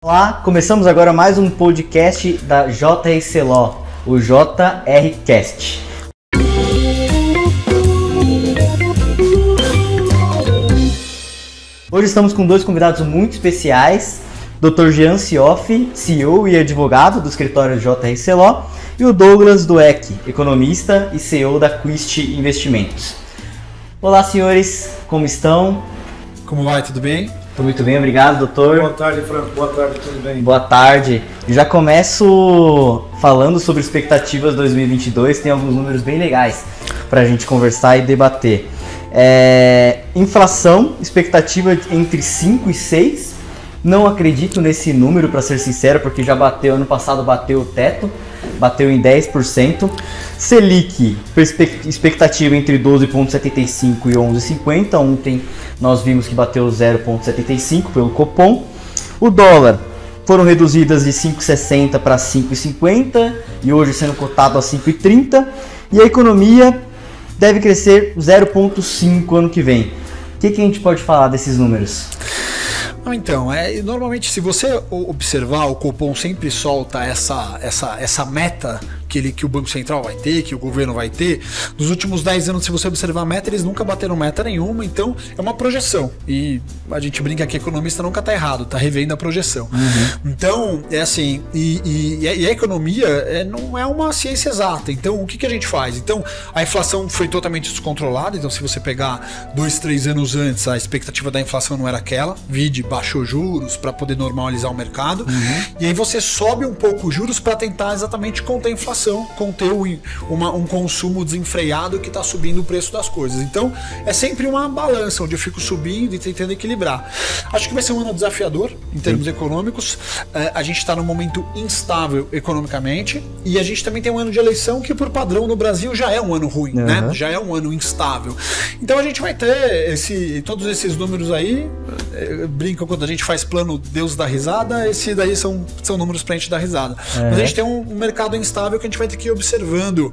Olá, começamos agora mais um podcast da JRC Law, o JRCast. Hoje estamos com dois convidados muito especiais, Dr. Jean Sioff, CEO e advogado do escritório JRC Law, e o Douglas Dueck, economista e CEO da Quist Investimentos. Olá, senhores, como estão? Como vai? Tudo bem? Estou muito bem, obrigado, doutor. Boa tarde, Franco. Boa tarde, tudo bem? Boa tarde. Já começo falando sobre expectativas 2022, tem alguns números bem legais para a gente conversar e debater. Inflação, expectativa entre 5 e 6. Não acredito nesse número, para ser sincero, porque já bateu, ano passado bateu o teto, bateu em 10%. Selic, expectativa entre 12,75 e 11,50. Ontem nós vimos que bateu 0,75 pelo Copom. O dólar foram reduzidas de 5,60 para 5,50 e hoje sendo cotado a 5,30. E a economia deve crescer 0,5 ano que vem. O que a gente pode falar desses números? Então, normalmente se você observar, o Copom sempre solta essa meta que o Banco Central vai ter, que o governo vai ter. Nos últimos 10 anos, se você observar a meta, eles nunca bateram meta nenhuma, então é uma projeção. E a gente brinca que economista nunca está errado, está revendo a projeção. Então, é assim, e a economia não é uma ciência exata. Então, o que a gente faz? Então, a inflação foi totalmente descontrolada, então se você pegar 2, 3 anos antes, a expectativa da inflação não era aquela, baixou juros para poder normalizar o mercado, e aí você sobe um pouco os juros para tentar exatamente conter a inflação, conter um consumo desenfreado que está subindo o preço das coisas. Então é sempre uma balança onde eu fico subindo e tentando equilibrar. Acho que vai ser um ano desafiador em termos econômicos. A gente está num momento instável economicamente e a gente também tem um ano de eleição que, por padrão, no Brasil já é um ano ruim, né? Já é um ano instável. Então a gente vai ter todos esses números aí. Brinca quando a gente faz plano Deus dá risada, esse daí são números pra gente dar risada. Mas a gente tem um mercado instável que a gente vai ter que ir observando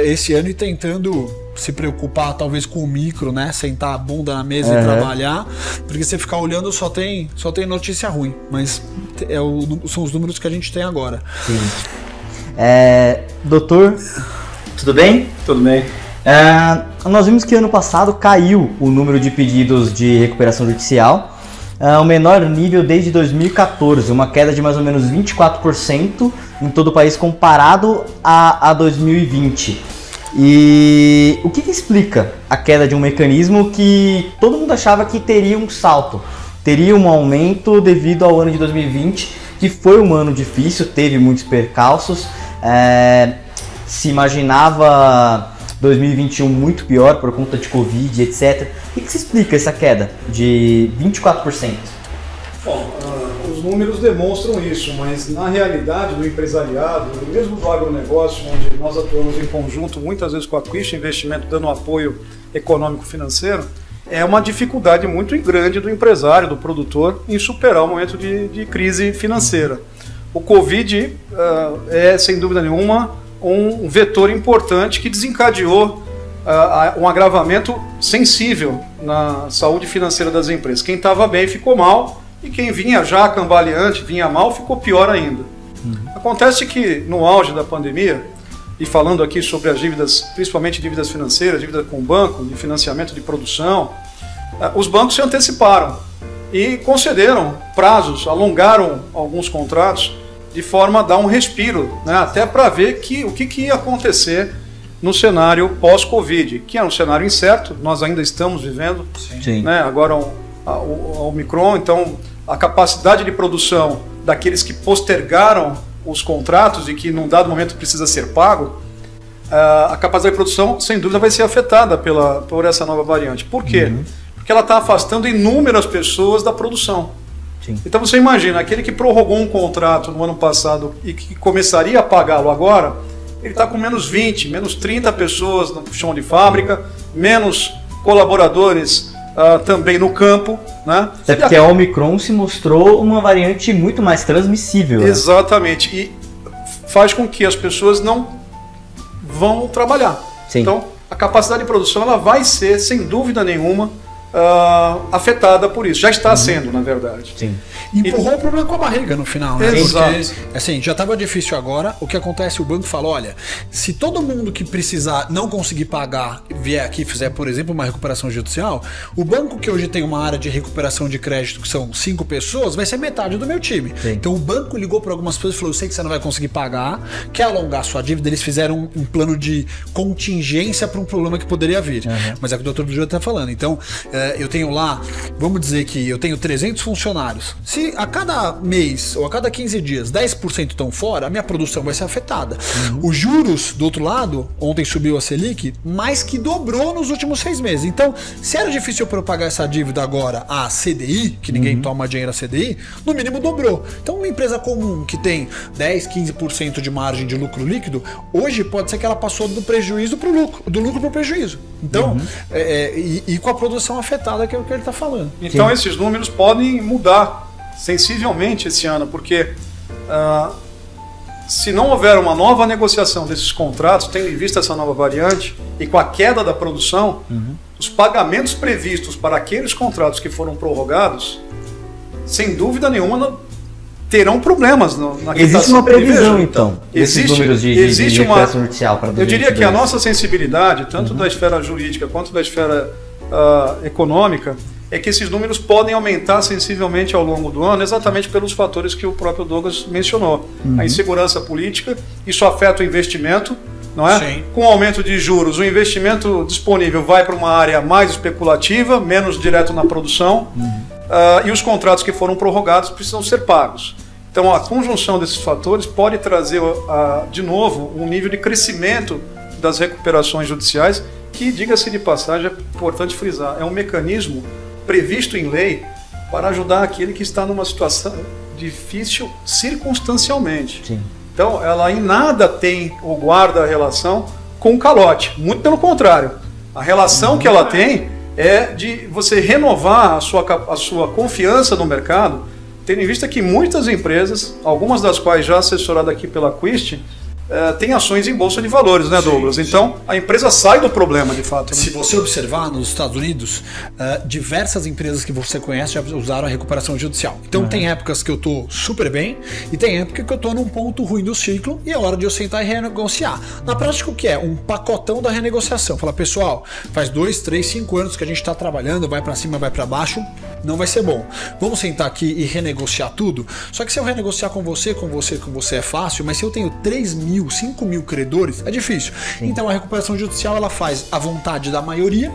esse ano e tentando se preocupar talvez com o micro, né? Sentar a bunda na mesa e trabalhar, porque se ficar olhando só tem notícia ruim, mas são os números que a gente tem agora. Sim. Doutor, tudo bem? Tudo bem. Nós vimos que ano passado caiu o número de pedidos de recuperação judicial, o menor nível desde 2014, uma queda de mais ou menos 24% em todo o país comparado a 2020. E o que explica a queda de um mecanismo que todo mundo achava que teria um salto, teria um aumento devido ao ano de 2020, que foi um ano difícil, teve muitos percalços, se imaginava 2021 muito pior por conta de Covid, etc. O que se explica essa queda de 24%? Bom, os números demonstram isso, mas na realidade do empresariado, e mesmo do agronegócio, onde nós atuamos em conjunto, muitas vezes com a Quist Investimento, dando apoio econômico-financeiro, é uma dificuldade muito grande do empresário, do produtor, em superar o momento de crise financeira. O Covid é, sem dúvida nenhuma, um vetor importante que desencadeou um agravamento sensível na saúde financeira das empresas. Quem estava bem ficou mal e quem vinha já cambaleante, vinha mal, ficou pior ainda. Acontece que no auge da pandemia, e falando aqui sobre as dívidas, principalmente dívidas financeiras, dívidas com o banco, de financiamento de produção, os bancos se anteciparam e concederam prazos, alongaram alguns contratos, de forma a dar um respiro, né, até para ver o que ia acontecer no cenário pós-Covid, que é um cenário incerto, nós ainda estamos vivendo. Sim. Né, agora o Omicron, então a capacidade de produção daqueles que postergaram os contratos e que num dado momento precisa ser pago, a capacidade de produção sem dúvida vai ser afetada por essa nova variante. Por quê? Porque ela está afastando inúmeras pessoas da produção. Sim. Então você imagina, aquele que prorrogou um contrato no ano passado e que começaria a pagá-lo agora, ele está com menos 20, menos 30 pessoas no chão de fábrica, menos colaboradores também no campo, né? Até porque a Omicron se mostrou uma variante muito mais transmissível. Exatamente, e faz com que as pessoas não vão trabalhar. Sim. Então, a capacidade de produção ela vai ser, sem dúvida nenhuma, afetada por isso. Já está sendo, na verdade. Sim. Empurrou o problema com a barriga no final, né? Exato. Porque, assim, já estava difícil agora. O que acontece, o banco fala, olha, se todo mundo que precisar não conseguir pagar, vier aqui e fizer, por exemplo, uma recuperação judicial, o banco que hoje tem uma área de recuperação de crédito, que são 5 pessoas, vai ser metade do meu time. Sim. Então o banco ligou para algumas pessoas e falou, eu sei que você não vai conseguir pagar, quer alongar sua dívida, eles fizeram um plano de contingência para um problema que poderia vir. Mas é o que o Dr. Júlio está falando. Então, eu tenho lá, vamos dizer que eu tenho 300 funcionários. Se a cada mês ou a cada 15 dias 10% estão fora, a minha produção vai ser afetada. Os juros, do outro lado, ontem subiu a Selic, mais que dobrou nos últimos 6 meses. Então, se era difícil para eu pagar essa dívida agora a CDI, que ninguém toma dinheiro a CDI, no mínimo dobrou. Então, uma empresa comum que tem 10, 15% de margem de lucro líquido, hoje pode ser que ela passou do prejuízo para o lucro, do lucro para o prejuízo. Então, e com a produção afetada, que é o que ele está falando. Então, esses números podem mudar sensivelmente esse ano, porque se não houver uma nova negociação desses contratos, tendo em vista essa nova variante, e com a queda da produção, os pagamentos previstos para aqueles contratos que foram prorrogados, sem dúvida nenhuma, terão problemas na quitação. Existe uma previsão, Veja, então, desses números de recuperação judicial para 2022? Eu diria que a nossa sensibilidade, tanto da esfera jurídica quanto da esfera econômica, é que esses números podem aumentar sensivelmente ao longo do ano, exatamente pelos fatores que o próprio Douglas mencionou. A insegurança política, isso afeta o investimento, não é? Sim. Com o aumento de juros, o investimento disponível vai para uma área mais especulativa, menos direto na produção, e os contratos que foram prorrogados precisam ser pagos. Então, a conjunção desses fatores pode trazer, de novo, um nível de crescimento das recuperações judiciais, que, diga-se de passagem, é importante frisar, é um mecanismo previsto em lei para ajudar aquele que está numa situação difícil circunstancialmente. Sim. Então, ela em nada tem ou guarda a relação com o calote. Muito pelo contrário. A relação que ela tem é de você renovar a sua confiança no mercado, tendo em vista que muitas empresas, algumas das quais já assessoradas aqui pela Quist, tem ações em bolsa de valores, né, Douglas? Então, a empresa sai do problema, de fato. Né? Se você observar nos Estados Unidos, diversas empresas que você conhece já usaram a recuperação judicial. Então, tem épocas que eu estou super bem e tem época que eu estou num ponto ruim do ciclo e é hora de eu sentar e renegociar. Na prática, o que é? Um pacotão da renegociação. Fala, pessoal, faz 2, 3, 5 anos que a gente está trabalhando, vai para cima, vai para baixo, não vai ser bom. Vamos sentar aqui e renegociar tudo? Só que se eu renegociar com você é fácil, mas se eu tenho 3 mil, 5 mil credores, é difícil. Sim. Então a recuperação judicial ela faz a vontade da maioria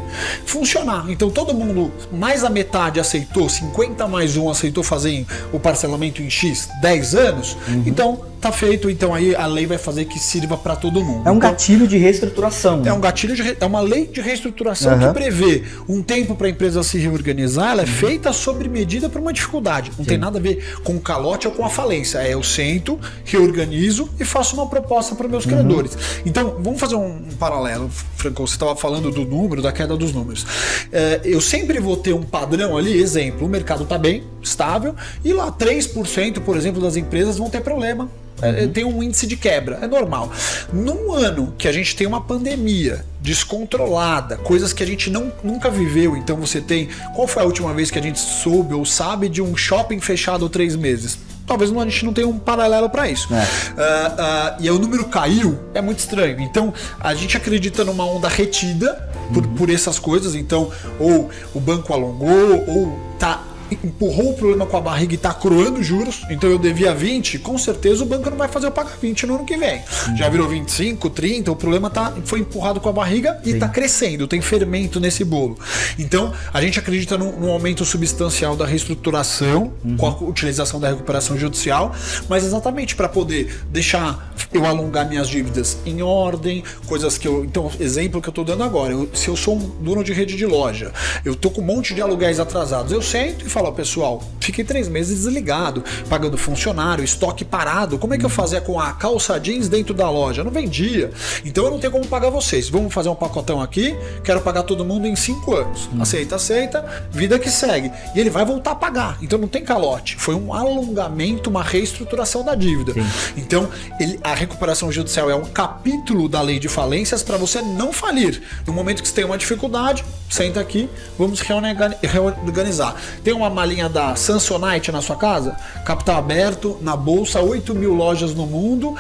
funcionar. Então todo mundo, mais a metade aceitou, 50 mais 1 aceitou fazer o parcelamento em X 10 anos, então tá feito. Então aí a lei vai fazer que sirva para todo mundo. É um gatilho de reestruturação. É um gatilho é uma lei de reestruturação que prevê um tempo para a empresa se reorganizar. Ela é feita sob medida para uma dificuldade. Não tem nada a ver com o calote ou com a falência. Eu sento, reorganizo e faço uma proposta para meus credores. Então, vamos fazer um paralelo, Franco. Você estava falando do número, da queda dos números. Eu sempre vou ter um padrão ali, exemplo, o mercado está bem, estável, e lá 3%, por exemplo, das empresas vão ter problema. Tem um índice de quebra, é normal. Num ano que a gente tem uma pandemia descontrolada, coisas que a gente nunca viveu, então você tem... Qual foi a última vez que a gente soube ou sabe de um shopping fechado 3 meses? Talvez a gente não tenha um paralelo para isso. E aí o número caiu, é muito estranho. Então a gente acredita numa onda retida por essas coisas. Então, ou o banco alongou, ou empurrou o problema com a barriga e está coroando juros, então eu devia 20, com certeza o banco não vai fazer eu pagar 20 no ano que vem. Já virou 25, 30, o problema foi empurrado com a barriga e está crescendo, tem fermento nesse bolo. Então, a gente acredita num aumento substancial da reestruturação, com a utilização da recuperação judicial, mas exatamente para poder deixar eu alongar minhas dívidas em ordem, coisas que eu... Então, exemplo que eu estou dando agora, se eu sou um dono de rede de loja, eu estou com um monte de aluguéis atrasados, eu sento e fala, pessoal, fiquei 3 meses desligado, pagando funcionário, estoque parado. Como é que eu fazia com a calça jeans dentro da loja? Eu não vendia. Então eu não tenho como pagar vocês. Vamos fazer um pacotão aqui, quero pagar todo mundo em 5 anos. Aceita, vida que segue. E ele vai voltar a pagar. Então não tem calote. Foi um alongamento, uma reestruturação da dívida. Sim. Então a recuperação judicial é um capítulo da lei de falências para você não falir. No momento que você tem uma dificuldade, senta aqui, vamos reorganizar. Tem uma malinha da Samsonite na sua casa? Capital aberto, na bolsa, 8.000 lojas no mundo,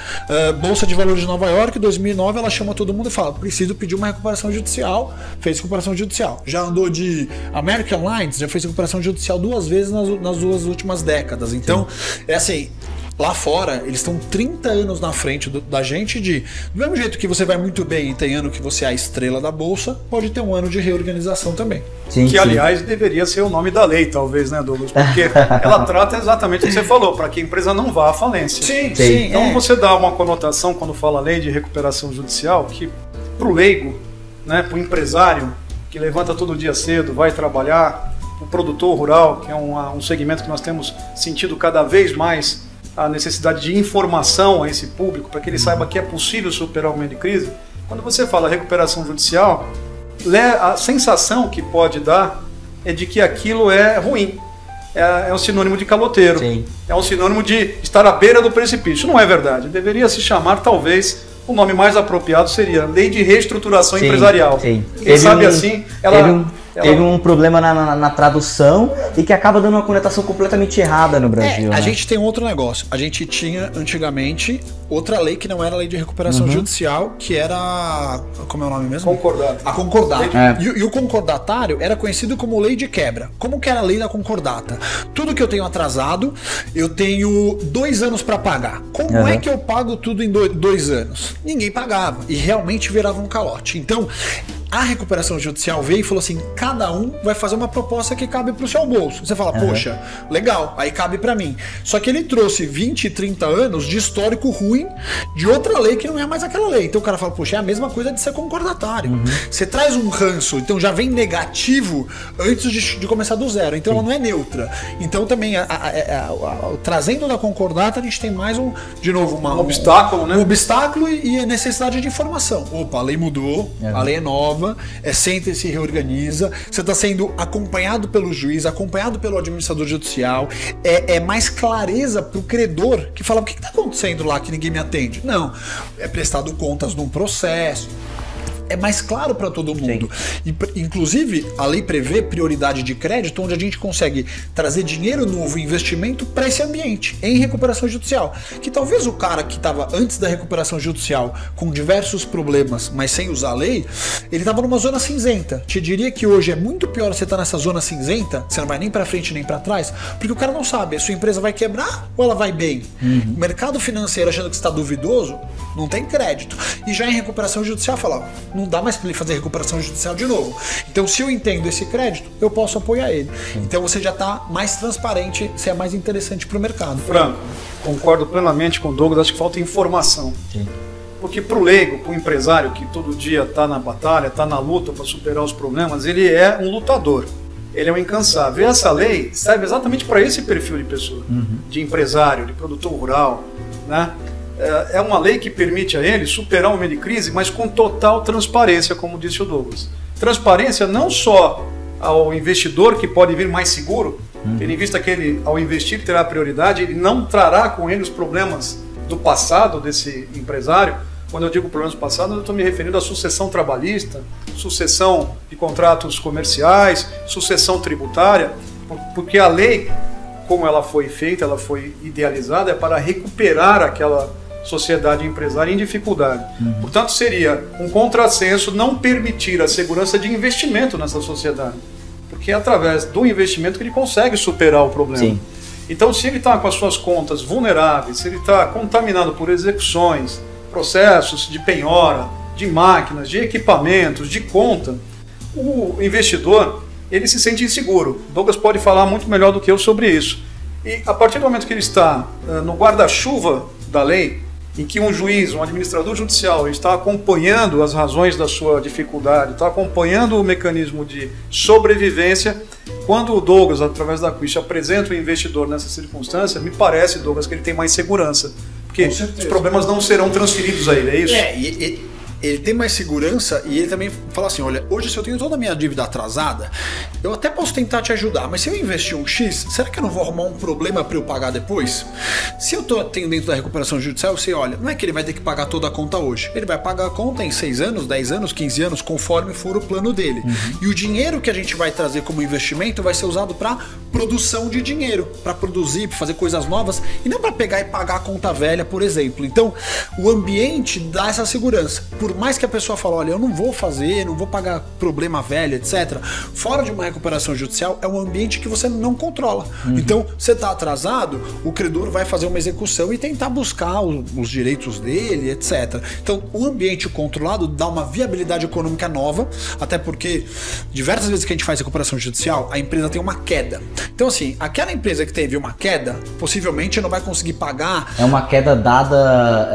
Bolsa de Valores de Nova York, 2009, ela chama todo mundo e fala, preciso pedir uma recuperação judicial, fez recuperação judicial. Já andou de American Airlines, já fez recuperação judicial 2 vezes nas 2 últimas décadas. Então, é assim, lá fora, eles estão 30 anos na frente da gente do mesmo jeito que você vai muito bem e tem ano que você é a estrela da bolsa, pode ter um ano de reorganização também. Sim, que, aliás, deveria ser o nome da lei, talvez, né, Douglas? Porque ela trata exatamente o que você falou, para que a empresa não vá à falência. Sim. Então você dá uma conotação, quando fala lei de recuperação judicial, que para o leigo, né, para o empresário, que levanta todo dia cedo, vai trabalhar, o produtor rural, que é um segmento que nós temos sentido cada vez mais a necessidade de informação a esse público, para que ele saiba que é possível superar o momento de crise. Quando você fala recuperação judicial, a sensação que pode dar é de que aquilo é ruim. É um sinônimo de caloteiro. Sim. É um sinônimo de estar à beira do precipício. Não é verdade. Deveria se chamar, talvez, o nome mais apropriado seria Lei de Reestruturação Empresarial. Sim. Quem sabe assim, teve um problema na tradução e que acaba dando uma conotação completamente errada no Brasil. A gente tem outro negócio. A gente tinha antigamente outra lei que não era a lei de recuperação judicial, que era... Como é o nome mesmo? Concordato. A concordata. E o concordatário era conhecido como lei de quebra. Como que era a lei da concordata? Tudo que eu tenho atrasado, eu tenho 2 anos para pagar. Como é que eu pago tudo em 2 anos? Ninguém pagava. E realmente virava um calote. Então, a recuperação judicial veio e falou assim, cada um vai fazer uma proposta que cabe pro seu bolso. Você fala, poxa, legal, aí cabe para mim. Só que ele trouxe 20, 30 anos de histórico ruim de outra lei que não é mais aquela lei. Então o cara fala, poxa, é a mesma coisa de ser concordatário. Você traz um ranço, então já vem negativo antes de começar do zero. Então ela não é neutra. Então também, trazendo da concordata, a gente tem mais um obstáculo, né? Um obstáculo e a necessidade de informação. Opa, a lei mudou, a lei é nova, senta e se reorganiza, você está sendo acompanhado pelo juiz, acompanhado pelo administrador judicial, é mais clareza para o credor que fala, o que está acontecendo lá que ninguém me atende? Não, é prestado contas num processo. É mais claro para todo mundo. Inclusive, a lei prevê prioridade de crédito, onde a gente consegue trazer dinheiro novo, investimento para esse ambiente, em recuperação judicial. Que talvez o cara que estava antes da recuperação judicial com diversos problemas, mas sem usar a lei, ele estava numa zona cinzenta. Te diria que hoje é muito pior você estar nessa zona cinzenta, você não vai nem para frente nem para trás, porque o cara não sabe, a sua empresa vai quebrar ou ela vai bem. O mercado financeiro achando que está duvidoso, não tem crédito. E já em recuperação judicial fala, não dá mais para ele fazer recuperação judicial de novo. Então, se eu entendo esse crédito, eu posso apoiar ele. Então, você já está mais transparente, você é mais interessante para o mercado. Franco, concordo plenamente com o Douglas, acho que falta informação. Porque para o leigo, para o empresário que todo dia está na batalha, está na luta para superar os problemas, ele é um lutador. Ele é um incansável. E essa lei serve exatamente para esse perfil de pessoa, de empresário, de produtor rural, né? É uma lei que permite a ele superar um momento de crise, mas com total transparência, como disse o Douglas. Transparência não só ao investidor, que pode vir mais seguro, tendo em vista que ele, ao investir, terá prioridade, ele não trará com ele os problemas do passado desse empresário. Quando eu digo problemas do passado, eu estou me referindo à sucessão trabalhista, sucessão de contratos comerciais, sucessão tributária, porque a lei, como ela foi feita, ela foi idealizada, é para recuperar aquela sociedade empresária em dificuldade. Portanto, seria um contrassenso não permitir a segurança de investimento nessa sociedade, porque é através do investimento que ele consegue superar o problema. Então, se ele está com as suas contas vulneráveis, se ele está contaminado por execuções, processos de penhora, de máquinas, de equipamentos, de conta, o investidor, ele se sente inseguro. Douglas pode falar muito melhor do que eu sobre isso. E a partir do momento que ele está no guarda-chuva da lei, em que um juiz, um administrador judicial está acompanhando as razões da sua dificuldade, está acompanhando o mecanismo de sobrevivência, quando o Douglas, através da Quiche, apresenta o investidor nessa circunstância, me parece, Douglas, que ele tem mais segurança. Porque os problemas não serão transferidos a ele, é isso? Ele tem mais segurança e ele também fala assim, olha, hoje se eu tenho toda a minha dívida atrasada, eu até posso tentar te ajudar, mas se eu investir um X, será que eu não vou arrumar um problema para eu pagar depois? Se eu tenho dentro da recuperação judicial, eu sei, olha, não é que ele vai ter que pagar toda a conta hoje, ele vai pagar a conta em 6 anos, 10 anos, 15 anos, conforme for o plano dele. E o dinheiro que a gente vai trazer como investimento vai ser usado para produção de dinheiro, para produzir, para fazer coisas novas, e não para pegar e pagar a conta velha, por exemplo. Então, o ambiente dá essa segurança. Por mais que a pessoa fale, olha, eu não vou fazer, não vou pagar problema velho, etc. Fora de uma recuperação judicial, é um ambiente que você não controla. Então, você está atrasado, o credor vai fazer uma execução e tentar buscar os direitos dele, etc. Então, o ambiente controlado dá uma viabilidade econômica nova, até porque diversas vezes que a gente faz recuperação judicial, a empresa tem uma queda. Então, assim, aquela empresa que teve uma queda, possivelmente não vai conseguir pagar... É uma queda dada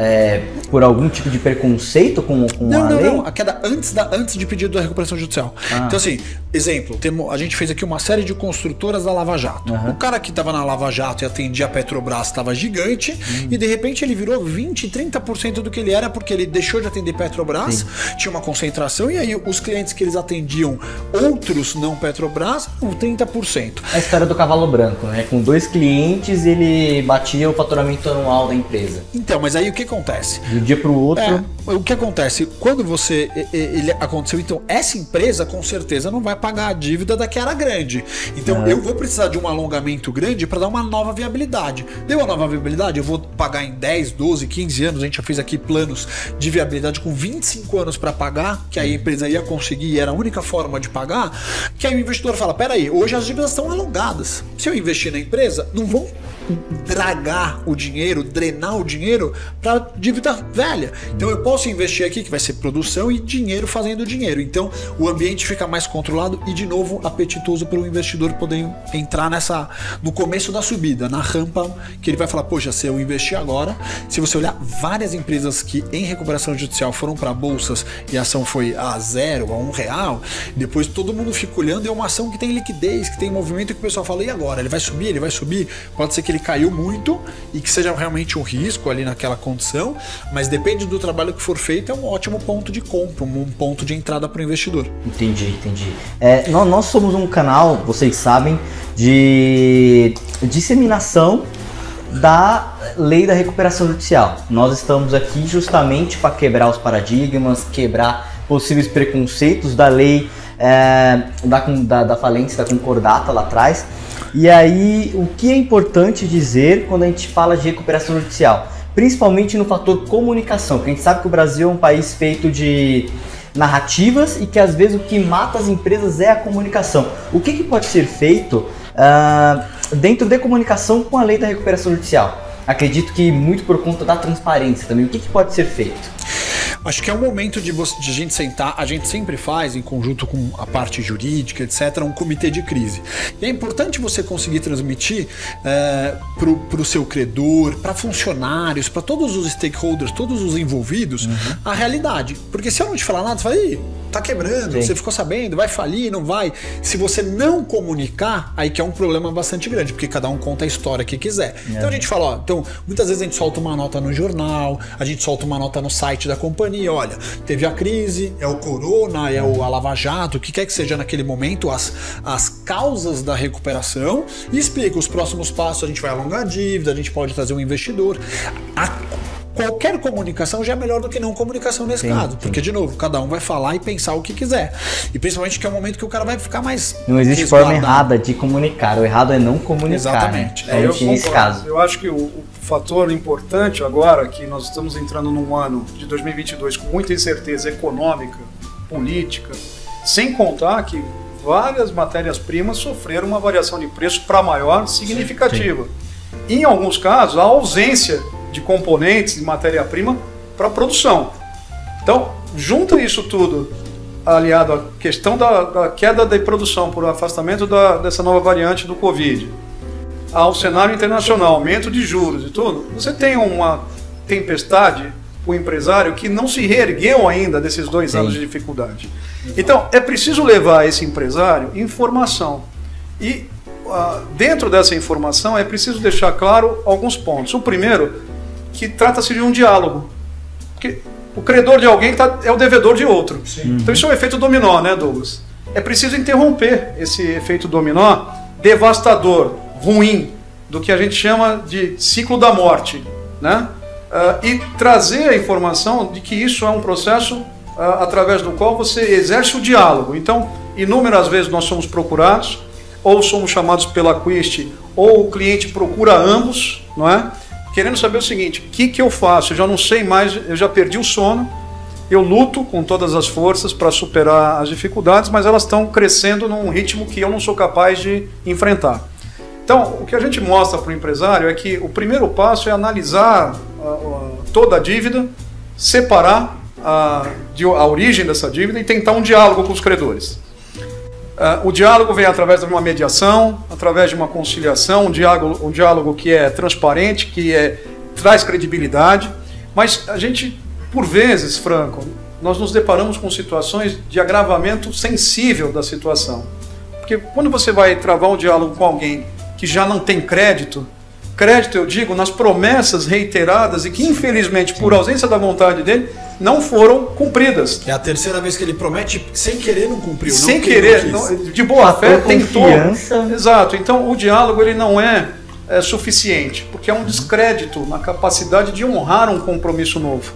por algum tipo de preconceito com a lei? Não, a queda antes de pedido da recuperação judicial. Então, assim, exemplo, a gente fez aqui uma série de construtoras da Lava Jato. O cara que estava na Lava Jato e atendia a Petrobras estava gigante e de repente ele virou 20%, 30% do que ele era porque ele deixou de atender Petrobras, tinha uma concentração e aí os clientes que eles atendiam, outros não Petrobras, 30%. A história do cavalo branco, né? Com 2 clientes ele batia o faturamento anual da empresa. Então, mas aí o que acontece? De um dia para o outro... O que acontece? Quando ele aconteceu, então essa empresa com certeza não vai pagar a dívida da que era grande. Então eu vou precisar de um alongamento grande para dar uma nova viabilidade. Deu uma nova viabilidade, eu vou pagar em 10, 12, 15 anos. A gente já fez aqui planos de viabilidade com 25 anos para pagar, que aí a empresa ia conseguir, era a única forma de pagar, que aí o investidor fala, peraí, hoje as dívidas estão alongadas. Se eu investir na empresa, não vão dragar o dinheiro, drenar o dinheiro para dívida velha. Então eu posso investir aqui, que vai ser produção e dinheiro fazendo dinheiro. Então o ambiente fica mais controlado e de novo apetitoso para o investidor poder entrar no começo da subida, na rampa, que ele vai falar, poxa, se eu investir agora, se você olhar várias empresas que em recuperação judicial foram para bolsas e a ação foi a 0, a R$1, depois todo mundo fica olhando, é uma ação que tem liquidez, que tem movimento, que o pessoal fala, e agora? Ele vai subir? Ele vai subir? Pode ser que ele caiu muito e que seja realmente um risco ali naquela condição, mas depende do trabalho que for feito, é um ótimo ponto de compra, um ponto de entrada para o investidor. Entendi. Nós somos um canal, vocês sabem, de disseminação da lei da recuperação judicial. Nós estamos aqui justamente para quebrar os paradigmas, quebrar possíveis preconceitos da lei da falência, da concordata lá atrás. E aí, o que é importante dizer quando a gente fala de recuperação judicial? Principalmente no fator comunicação, porque a gente sabe que o Brasil é um país feito de narrativas e que às vezes o que mata as empresas é a comunicação. O que pode ser feito dentro da comunicação com a lei da recuperação judicial? Acredito que muito por conta da transparência também. O que pode ser feito? Acho que é o momento de a gente sentar, a gente sempre faz, em conjunto com a parte jurídica, etc., um comitê de crise. E é importante você conseguir transmitir para o seu credor, para funcionários, para todos os stakeholders, todos os envolvidos, a realidade. Porque se eu não te falar nada, você fala, ih, tá quebrando, você ficou sabendo, vai falir, não vai. Se você não comunicar, aí que é um problema bastante grande, porque cada um conta a história que quiser. Então a gente fala, ó, então muitas vezes a gente solta uma nota no jornal, a gente solta uma nota no site da companhia, olha, teve a crise, é o corona, é a Lava Jato, o que quer que seja naquele momento, as causas da recuperação, e explica os próximos passos, a gente vai alongar a dívida, a gente pode trazer um investidor. Qualquer comunicação já é melhor do que não comunicação nesse caso, porque, de novo, cada um vai falar e pensar o que quiser. E principalmente que é o momento que o cara vai ficar mais... Não existe forma errada de comunicar, o errado é não comunicar. Exatamente. Né? Nesse caso. Eu acho que o fator importante agora, que nós estamos entrando num ano de 2022 com muita incerteza econômica, política, sem contar que várias matérias-primas sofreram uma variação de preço para maior significativa. Em alguns casos, a ausência de componentes de matéria-prima para produção. Então, junta isso tudo, aliado à questão da queda da produção por afastamento dessa nova variante do Covid, ao cenário internacional, aumento de juros e tudo, você tem uma tempestade, o empresário que não se reergueu ainda desses 2 anos de dificuldade. Então, é preciso levar esse empresário informação. E dentro dessa informação é preciso deixar claro alguns pontos. O primeiro, que trata-se de um diálogo. Porque o credor de alguém é o devedor de outro. Sim. Então isso é um efeito dominó, né, Douglas? É preciso interromper esse efeito dominó devastador, ruim, do que a gente chama de ciclo da morte, né? E trazer a informação de que isso é um processo através do qual você exerce o diálogo. Então, inúmeras vezes nós somos procurados, ou somos chamados pela Quist, ou o cliente procura ambos, não é? Querendo saber o seguinte: o que eu faço? Eu já não sei mais, eu já perdi o sono, eu luto com todas as forças para superar as dificuldades, mas elas estão crescendo num ritmo que eu não sou capaz de enfrentar. Então, o que a gente mostra para o empresário é que o primeiro passo é analisar toda a dívida, separar a origem dessa dívida e tentar um diálogo com os credores. O diálogo vem através de uma mediação, através de uma conciliação, um diálogo que é transparente, que traz credibilidade, mas a gente, por vezes, Franco, nós nos deparamos com situações de agravamento sensível da situação. Porque quando você vai travar um diálogo com alguém que já não tem crédito eu digo, nas promessas reiteradas e que infelizmente, por ausência da vontade dele, não foram cumpridas. É a terceira vez que ele promete, sem querer não cumpriu. Sem querer, de boa fé, tentou. Exato, então o diálogo ele não é suficiente, porque é um descrédito na capacidade de honrar um compromisso novo,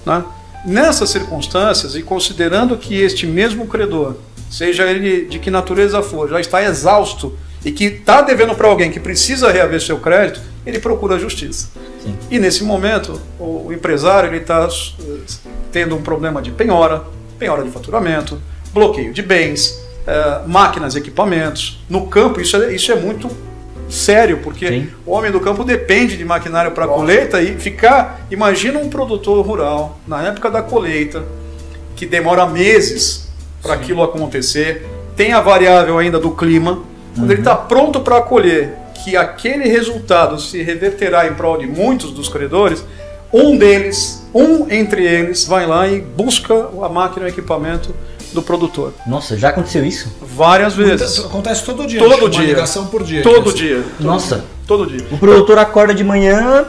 né? Nessas circunstâncias, e considerando que este mesmo credor, seja ele de que natureza for, já está exausto e que está devendo para alguém que precisa reaver seu crédito, ele procura a justiça. Sim. E nesse momento, o empresário está tendo um problema de penhora de faturamento, bloqueio de bens, máquinas e equipamentos. No campo, isso é muito sério, porque sim, o homem do campo depende de maquinário para colheita e imagina um produtor rural, na época da colheita, que demora meses para aquilo acontecer, tem a variável ainda do clima. Quando ele está pronto para colher, que aquele resultado se reverterá em prol de muitos dos credores, um entre eles, vai lá e busca a máquina e o equipamento do produtor. Nossa, já aconteceu isso? Várias vezes. Acontece todo dia. Todo dia. Uma ligação por dia. Todo dia. Nossa. Todo dia. O produtor acorda de manhã,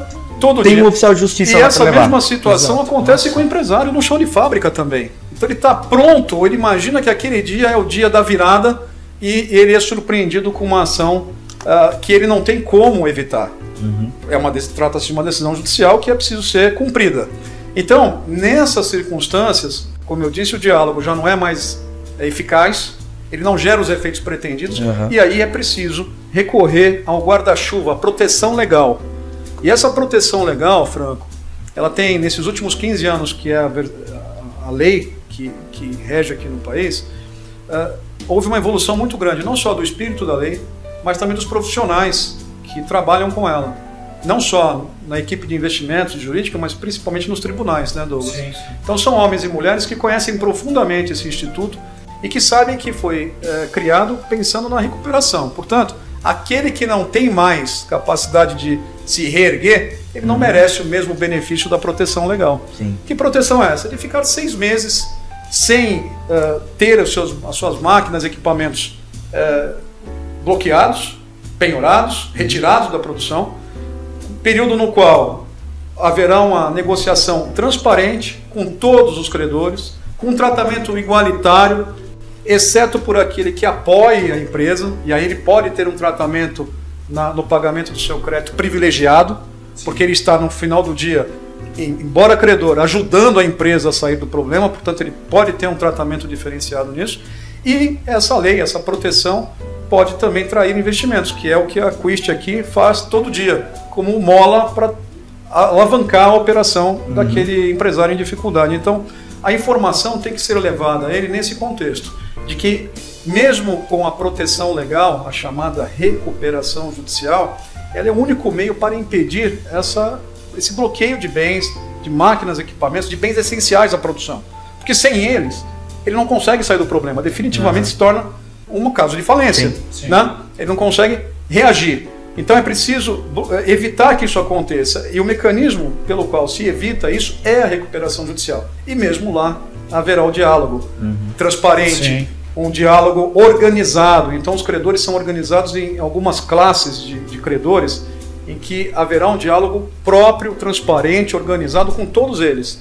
tem um oficial de justiça lá para levar. E essa mesma situação acontece com o empresário no chão de fábrica também. Então ele está pronto, ele imagina que aquele dia é o dia da virada, e ele é surpreendido com uma ação que ele não tem como evitar. Trata-se de uma decisão judicial que é preciso ser cumprida. Então, nessas circunstâncias, como eu disse, o diálogo já não é mais eficaz, ele não gera os efeitos pretendidos, e aí é preciso recorrer ao guarda-chuva, à proteção legal. E essa proteção legal, Franco, ela tem, nesses últimos 15 anos, que é a lei que rege aqui no país, houve uma evolução muito grande, não só do espírito da lei, mas também dos profissionais que trabalham com ela. Não só na equipe de investimentos, de jurídica, mas principalmente nos tribunais, né, Douglas? Sim. Então são homens e mulheres que conhecem profundamente esse instituto e que sabem que foi criado pensando na recuperação. Portanto, aquele que não tem mais capacidade de se reerguer, ele não merece o mesmo benefício da proteção legal. Sim. Que proteção é essa? De ficar 6 meses sem ter as suas máquinas e equipamentos bloqueados, penhorados, retirados da produção, período no qual haverá uma negociação transparente com todos os credores, com um tratamento igualitário, exceto por aquele que apoie a empresa, e aí ele pode ter um tratamento no pagamento do seu crédito privilegiado, porque ele está no final do dia, embora credor, ajudando a empresa a sair do problema, portanto ele pode ter um tratamento diferenciado nisso, e essa lei, essa proteção, pode também trair investimentos, que é o que a Quist aqui faz todo dia, como mola para alavancar a operação daquele empresário em dificuldade. Então, a informação tem que ser levada a ele nesse contexto, de que mesmo com a proteção legal, a chamada recuperação judicial, ela é o único meio para impedir esse bloqueio de bens, de máquinas, equipamentos, de bens essenciais à produção. Porque sem eles, ele não consegue sair do problema. Definitivamente se torna um caso de falência. Sim. Né? Ele não consegue reagir. Então é preciso evitar que isso aconteça. E o mecanismo pelo qual se evita isso é a recuperação judicial. E mesmo lá haverá o diálogo transparente, um diálogo organizado. Então os credores são organizados em algumas classes de credores, em que haverá um diálogo próprio, transparente, organizado com todos eles.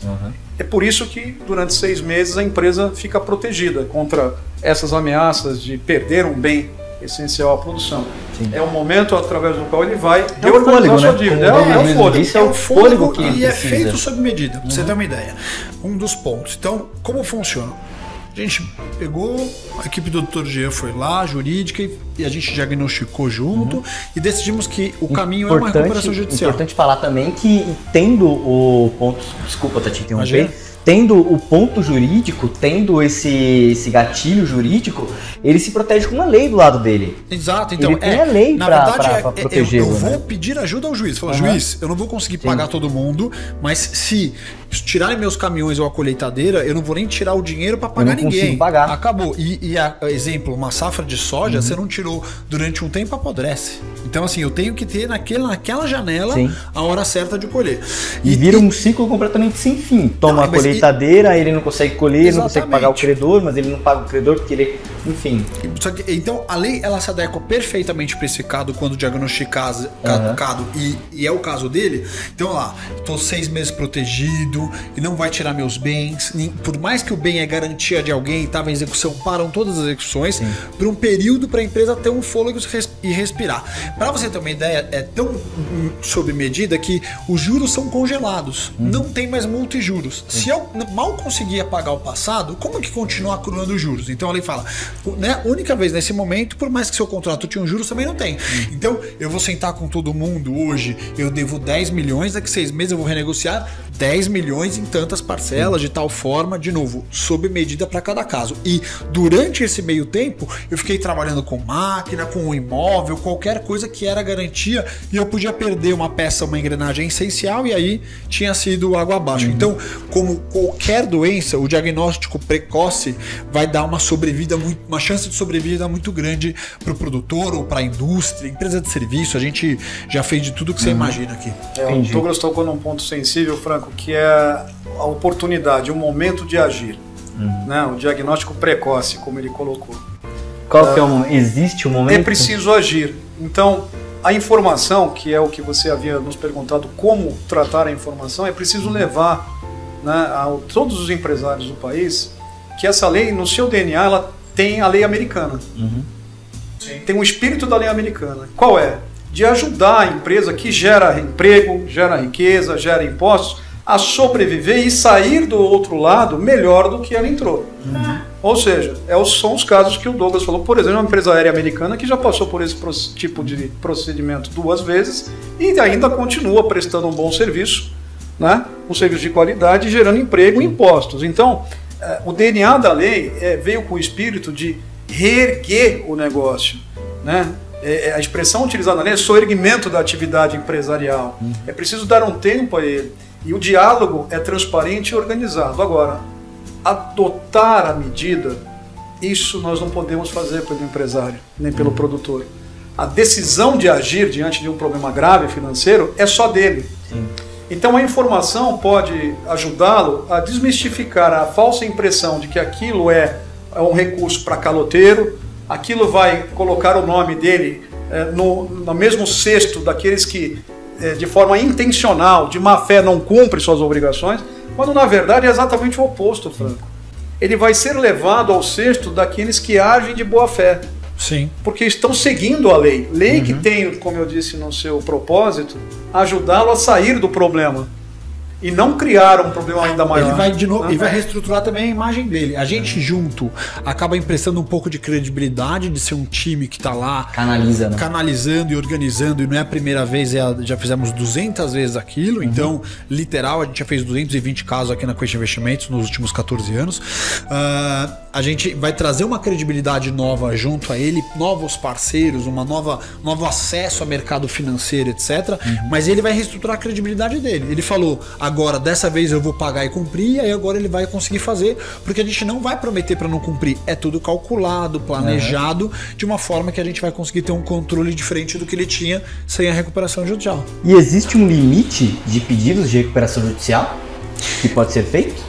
É por isso que durante 6 meses a empresa fica protegida contra essas ameaças de perder um bem essencial à produção. Sim. É o momento através do qual ele vai reorganizar sua dívida. É o fôlego que é feito sob medida, para você ter uma ideia. Um dos pontos. Então, como funciona? A gente pegou, a equipe do Dr. Jean foi lá, jurídica, e a gente diagnosticou junto e decidimos que o caminho é uma recuperação judicial. Importante falar também que tendo o ponto... Desculpa, Tati, interromper. Tendo o ponto jurídico, tendo esse gatilho jurídico, ele se protege com uma lei do lado dele. Exato, então ele tem a lei para proteger. Eu vou pedir ajuda ao juiz. Falar, juiz, eu não vou conseguir pagar todo mundo, mas se tirarem meus caminhões ou a colheitadeira, eu não vou nem tirar o dinheiro para pagar ninguém. Consigo pagar. Acabou. Exemplo, uma safra de soja, você não tirou durante um tempo, apodrece. Então, assim, eu tenho que ter naquela janela a hora certa de colher. E vira um ciclo completamente sem fim. Toma a colheitadeira, ele não consegue colher, ele não consegue pagar o credor, mas ele não paga o credor porque ele... Enfim. Então, a lei, ela se adequa perfeitamente para esse caso quando diagnosticado e é o caso dele. Então, lá, estou 6 meses protegido e não vai tirar meus bens. Por mais que o bem é garantia de alguém, estava em execução, param todas as execuções por um período para a empresa ter um fôlego e respirar. Para você ter uma ideia, é tão sob medida que os juros são congelados. Não tem mais multa e juros. Se eu mal conseguia pagar o passado, como que continua acumulando os juros? Então a lei fala, né, única vez nesse momento, por mais que seu contrato tinha um juros, também não tem. Então eu vou sentar com todo mundo hoje, eu devo 10 milhões, daqui 6 meses eu vou renegociar 10 milhões em tantas parcelas, de tal forma, de novo, sob medida para cada caso. E durante esse meio tempo, eu fiquei trabalhando com máquina, com imóvel, qualquer coisa que era garantia, e eu podia perder uma peça, uma engrenagem essencial, e aí tinha sido água abaixo. Então, como qualquer doença, o diagnóstico precoce vai dar uma chance de sobrevida muito grande para o produtor ou para a indústria, empresa de serviço. A gente já fez de tudo que você imagina aqui. O Douglas tocou num ponto sensível, Franco, que é a oportunidade, o momento de agir. Né? O diagnóstico precoce, como ele colocou. Qual que é o momento? Existe um momento? É preciso agir. Então, a informação, que é o que você havia nos perguntado, como tratar a informação, é preciso levar, né, a todos os empresários do país que essa lei, no seu DNA, ela tem a lei americana. Tem o espírito da lei americana. Qual é? De ajudar a empresa que gera emprego, gera riqueza, gera impostos, a sobreviver e sair do outro lado melhor do que ela entrou. Ou seja, são os casos que o Douglas falou. Por exemplo, uma empresa aérea americana que já passou por esse tipo de procedimento 2 vezes e ainda continua prestando um bom serviço, né? Um serviço de qualidade, gerando emprego e impostos. Então, o DNA da lei veio com o espírito de reerguer o negócio, né? A expressão utilizada na lei é soerguimento da atividade empresarial. É preciso dar um tempo a ele. E o diálogo é transparente e organizado. Agora, adotar a medida, isso nós não podemos fazer pelo empresário, nem pelo produtor. A decisão de agir diante de um problema grave financeiro é só dele. Então a informação pode ajudá-lo a desmistificar a falsa impressão de que aquilo é um recurso para caloteiro, aquilo vai colocar o nome dele no mesmo cesto daqueles que, de forma intencional, de má fé, não cumprem suas obrigações, quando na verdade é exatamente o oposto, Franco. Ele vai ser levado ao cesto daqueles que agem de boa fé. Sim. Porque estão seguindo a lei. Lei que tem, como eu disse no seu propósito, ajudá-lo a sair do problema. E não criar um problema ainda maior. Ele vai de novo e vai reestruturar também a imagem dele. A gente junto acaba emprestando um pouco de credibilidade de ser um time que está lá canalizando e organizando, e não é a primeira vez, já fizemos 200 vezes aquilo. Então, literal, a gente já fez 220 casos aqui na Quest Investimentos nos últimos 14 anos. A gente vai trazer uma credibilidade nova junto a ele, novos parceiros, novo acesso ao mercado financeiro, etc. Mas ele vai reestruturar a credibilidade dele. Ele falou, agora dessa vez eu vou pagar e cumprir, e aí agora ele vai conseguir fazer, porque a gente não vai prometer para não cumprir. É tudo calculado, planejado, de uma forma que a gente vai conseguir ter um controle diferente do que ele tinha sem a recuperação judicial. E existe um limite de pedidos de recuperação judicial que pode ser feito?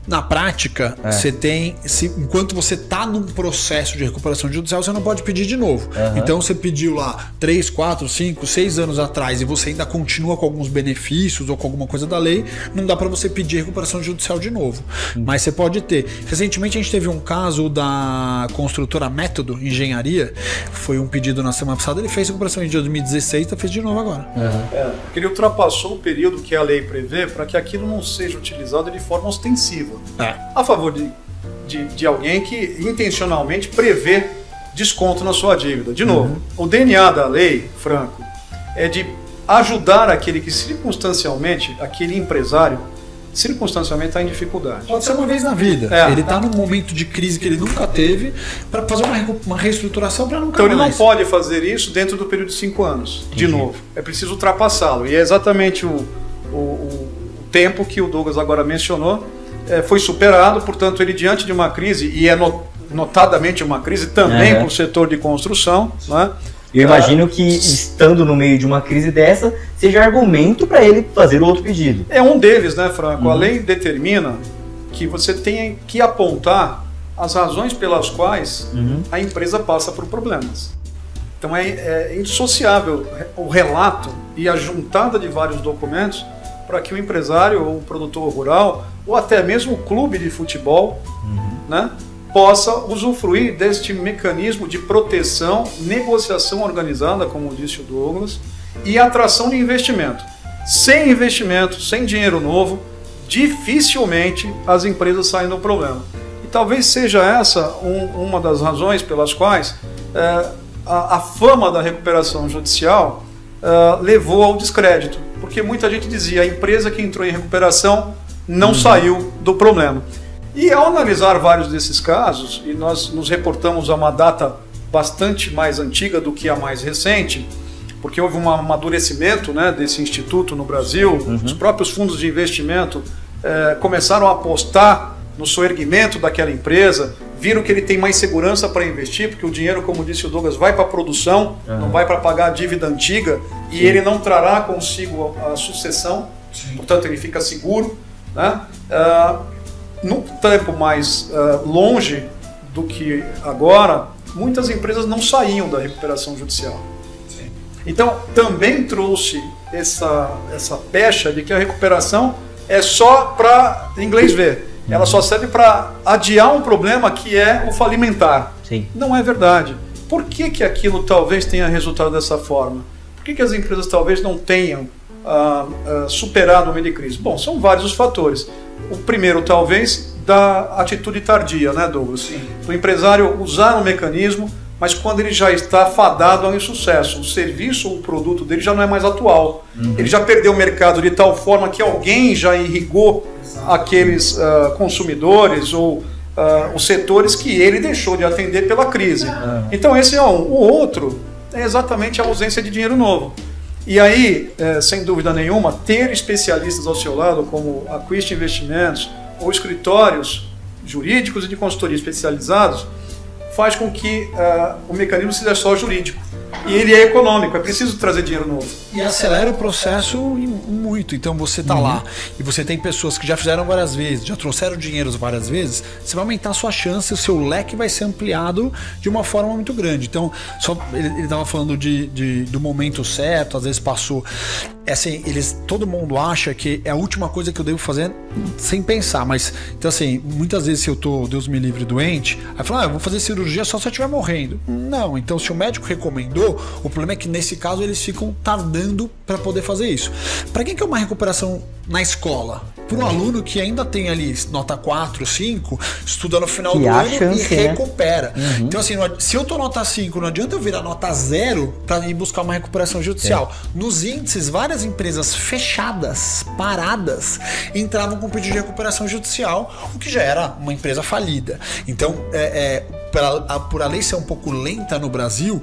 Na prática, você tem, enquanto você está num processo de recuperação judicial, você não pode pedir de novo. Então você pediu lá 3, 4, 5, 6 anos atrás e você ainda continua com alguns benefícios ou com alguma coisa da lei, não dá para você pedir recuperação judicial de novo. Mas você pode ter. Recentemente a gente teve um caso da construtora Método Engenharia, foi um pedido na semana passada, ele fez recuperação em 2016 e fez de novo agora. Porque ele ultrapassou o período que a lei prevê para que aquilo não seja utilizado de forma ostensiva. A favor de alguém que intencionalmente prevê desconto na sua dívida. De novo, o DNA da lei, Franco, é de ajudar aquele que circunstancialmente, aquele empresário, circunstancialmente está em dificuldade. Pode ser uma vez na vida. Ele está num momento de crise que ele nunca teve para fazer uma reestruturação para nunca mais. Então ele não pode fazer isso dentro do período de 5 anos. De novo, é preciso ultrapassá-lo. E é exatamente o tempo que o Douglas agora mencionou, foi superado, portanto ele diante de uma crise, e é notadamente uma crise também para o setor de construção, né? Eu imagino que, estando no meio de uma crise dessa, seja argumento para ele fazer outro pedido. É um deles, né, Franco? A lei determina que você tem que apontar as razões pelas quais a empresa passa por problemas. Então é indissociável o relato e a juntada de vários documentos para que o empresário ou o produtor rural, ou até mesmo o clube de futebol, né, possa usufruir deste mecanismo de proteção, negociação organizada, como disse o Douglas, e atração de investimento. Sem investimento, sem dinheiro novo, dificilmente as empresas saem do problema. E talvez seja essa uma das razões pelas quais a fama da recuperação judicial levou ao descrédito. Porque muita gente dizia, a empresa que entrou em recuperação não saiu do problema. E ao analisar vários desses casos, e nós nos reportamos a uma data bastante mais antiga do que a mais recente, porque houve um amadurecimento, né, desse instituto no Brasil, os próprios fundos de investimento começaram a apostar no soerguimento daquela empresa, viram que ele tem mais segurança para investir, porque o dinheiro, como disse o Douglas, vai para a produção, não vai para pagar a dívida antiga, e ele não trará consigo a sucessão, portanto ele fica seguro, né? Num tempo mais longe do que agora, muitas empresas não saíam da recuperação judicial. Então também trouxe essa pecha de que a recuperação é só para inglês ver. Ela só serve para adiar um problema que é o falimentar. Não é verdade. Por que aquilo talvez tenha resultado dessa forma? Por que as empresas talvez não tenham superado o meio de crise? Bom, são vários os fatores. O primeiro, talvez, da atitude tardia, né, Douglas? Do empresário usar um mecanismo, mas quando ele já está fadado ao insucesso, o serviço ou o produto dele já não é mais atual. Ele já perdeu o mercado de tal forma que alguém já irrigou aqueles consumidores ou os setores que ele deixou de atender pela crise. Então esse é um. O outro é exatamente a ausência de dinheiro novo. E aí, sem dúvida nenhuma, ter especialistas ao seu lado, como a Quist Investimentos, ou escritórios jurídicos e de consultoria especializados, faz com que o mecanismo seja só jurídico. E ele é econômico, é preciso trazer dinheiro novo. E acelera o processo muito. Então você está lá e você tem pessoas que já fizeram várias vezes, já trouxeram dinheiro várias vezes, você vai aumentar a sua chance, o seu leque vai ser ampliado de uma forma muito grande. Então, ele estava falando do momento certo, às vezes passou. Assim, todo mundo acha que é a última coisa que eu devo fazer sem pensar, mas então assim, muitas vezes se eu tô, Deus me livre, doente, aí fala, eu vou fazer cirurgia só se eu estiver morrendo. Não, então se o médico recomendou, o problema é que nesse caso eles ficam tardando para poder fazer isso. Para quem quer uma recuperação na escola? Para um aluno que ainda tem ali nota 4, 5, estuda no final do ano e recupera. Então assim, se eu tô nota 5, não adianta eu virar nota 0 para ir buscar uma recuperação judicial. Nos índices, várias empresas fechadas, paradas, entravam com pedido de recuperação judicial, o que já era uma empresa falida. Então, por a lei ser um pouco lenta no Brasil,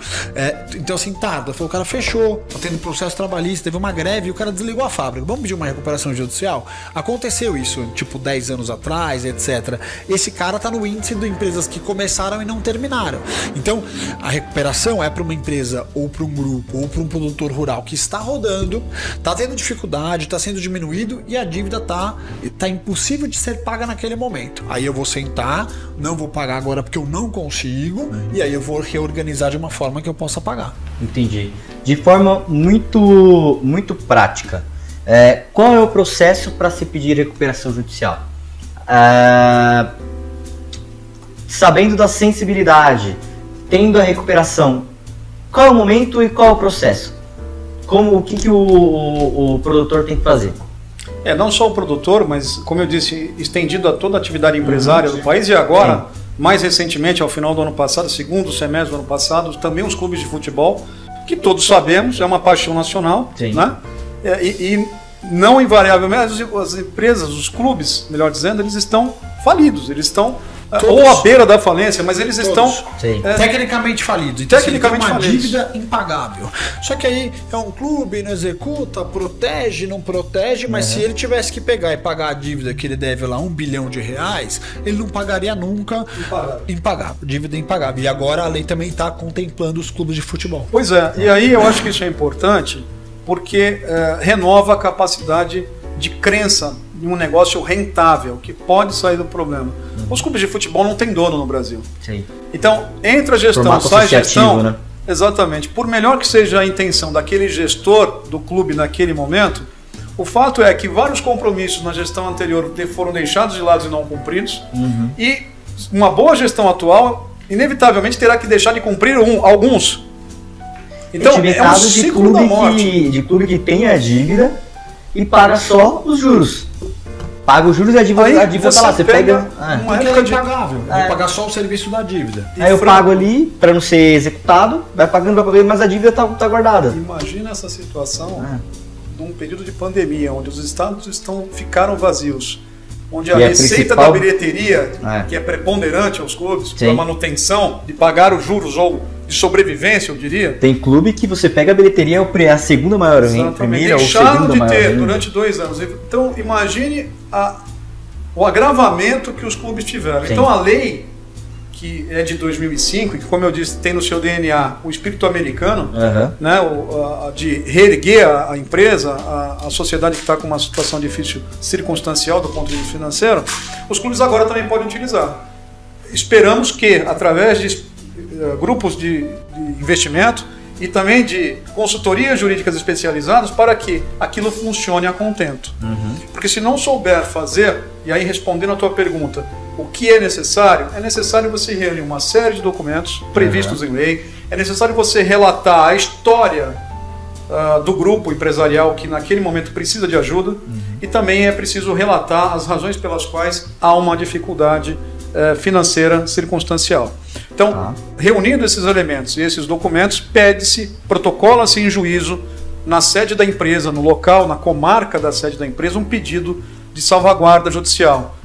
então assim, o cara fechou, tá tendo processo trabalhista, teve uma greve e o cara desligou a fábrica. Vamos pedir uma recuperação judicial? Aconteceu isso, tipo, 10 anos atrás, etc. Esse cara tá no índice de empresas que começaram e não terminaram. Então, a recuperação é para uma empresa ou para um grupo ou para um produtor rural que está rodando, tá tendo dificuldade, tá sendo diminuído e a dívida tá impossível de ser paga naquele momento. Aí eu vou sentar, não vou pagar agora porque eu não consigo, e aí eu vou reorganizar de uma forma que eu possa pagar. Entendi. De forma muito prática, qual é o processo para se pedir recuperação judicial? Sabendo da sensibilidade, tendo a recuperação, qual é o momento e qual é o processo? O que o produtor tem que fazer? Não só o produtor, mas, como eu disse, estendido a toda a atividade empresária do país, e agora, mais recentemente, ao final do ano passado, segundo semestre do ano passado, também os clubes de futebol, que todos sabemos, é uma paixão nacional, né? E não invariavelmente, as empresas, os clubes, melhor dizendo, eles estão falidos, eles estão ou à beira da falência, mas eles estão tecnicamente falidos. Então, tecnicamente uma falidos. Dívida impagável. Só que aí é um clube, não executa, protege, não protege, mas se ele tivesse que pegar e pagar a dívida que ele deve lá, R$1 bilhão, ele não pagaria nunca. Impagável. Dívida impagável. E agora a lei também está contemplando os clubes de futebol. Pois é, e aí eu acho que isso é importante porque renova a capacidade de crença em um negócio rentável, que pode sair do problema. Os clubes de futebol não têm dono no Brasil. Sim. Então, entra a gestão, formato sai a gestão. Né? Exatamente. Por melhor que seja a intenção daquele gestor do clube naquele momento, o fato é que vários compromissos na gestão anterior foram deixados de lado e não cumpridos, e uma boa gestão atual, inevitavelmente, terá que deixar de cumprir alguns. Então, é um ciclo da morte. De clube que tem a dívida e paga só os juros. Paga os juros e a dívida tá lá. Você pega uma época impagável. Vou pagar só o serviço da dívida. Aí eu pago ali para não ser executado, vai pagando, mas a dívida tá guardada. Imagina essa situação num período de pandemia, onde os estados ficaram vazios, onde a receita da bilheteria, que é preponderante aos clubes, para manutenção, de pagar os juros ou de sobrevivência, eu diria. Tem clube que você pega a bilheteria, é a segunda maior renda, primeira ou segunda maior renda. Durante 2 anos. Então, imagine o agravamento que os clubes tiveram. Então, a lei, que é de 2005, e que, como eu disse, tem no seu DNA o espírito americano, né, de reerguer a empresa, a sociedade que está com uma situação difícil circunstancial do ponto de vista financeiro, os clubes agora também podem utilizar. Esperamos que, através de grupos de investimento e também de consultorias jurídicas especializadas, para que aquilo funcione a contento. Porque se não souber fazer, e aí respondendo a tua pergunta, o que é necessário você reunir uma série de documentos previstos em lei, é necessário você relatar a história do grupo empresarial que naquele momento precisa de ajuda, e também é preciso relatar as razões pelas quais há uma dificuldade financeira circunstancial. Então, reunindo esses elementos e esses documentos, pede-se, protocola-se em juízo na sede da empresa, no local, na comarca da sede da empresa, um pedido de salvaguarda judicial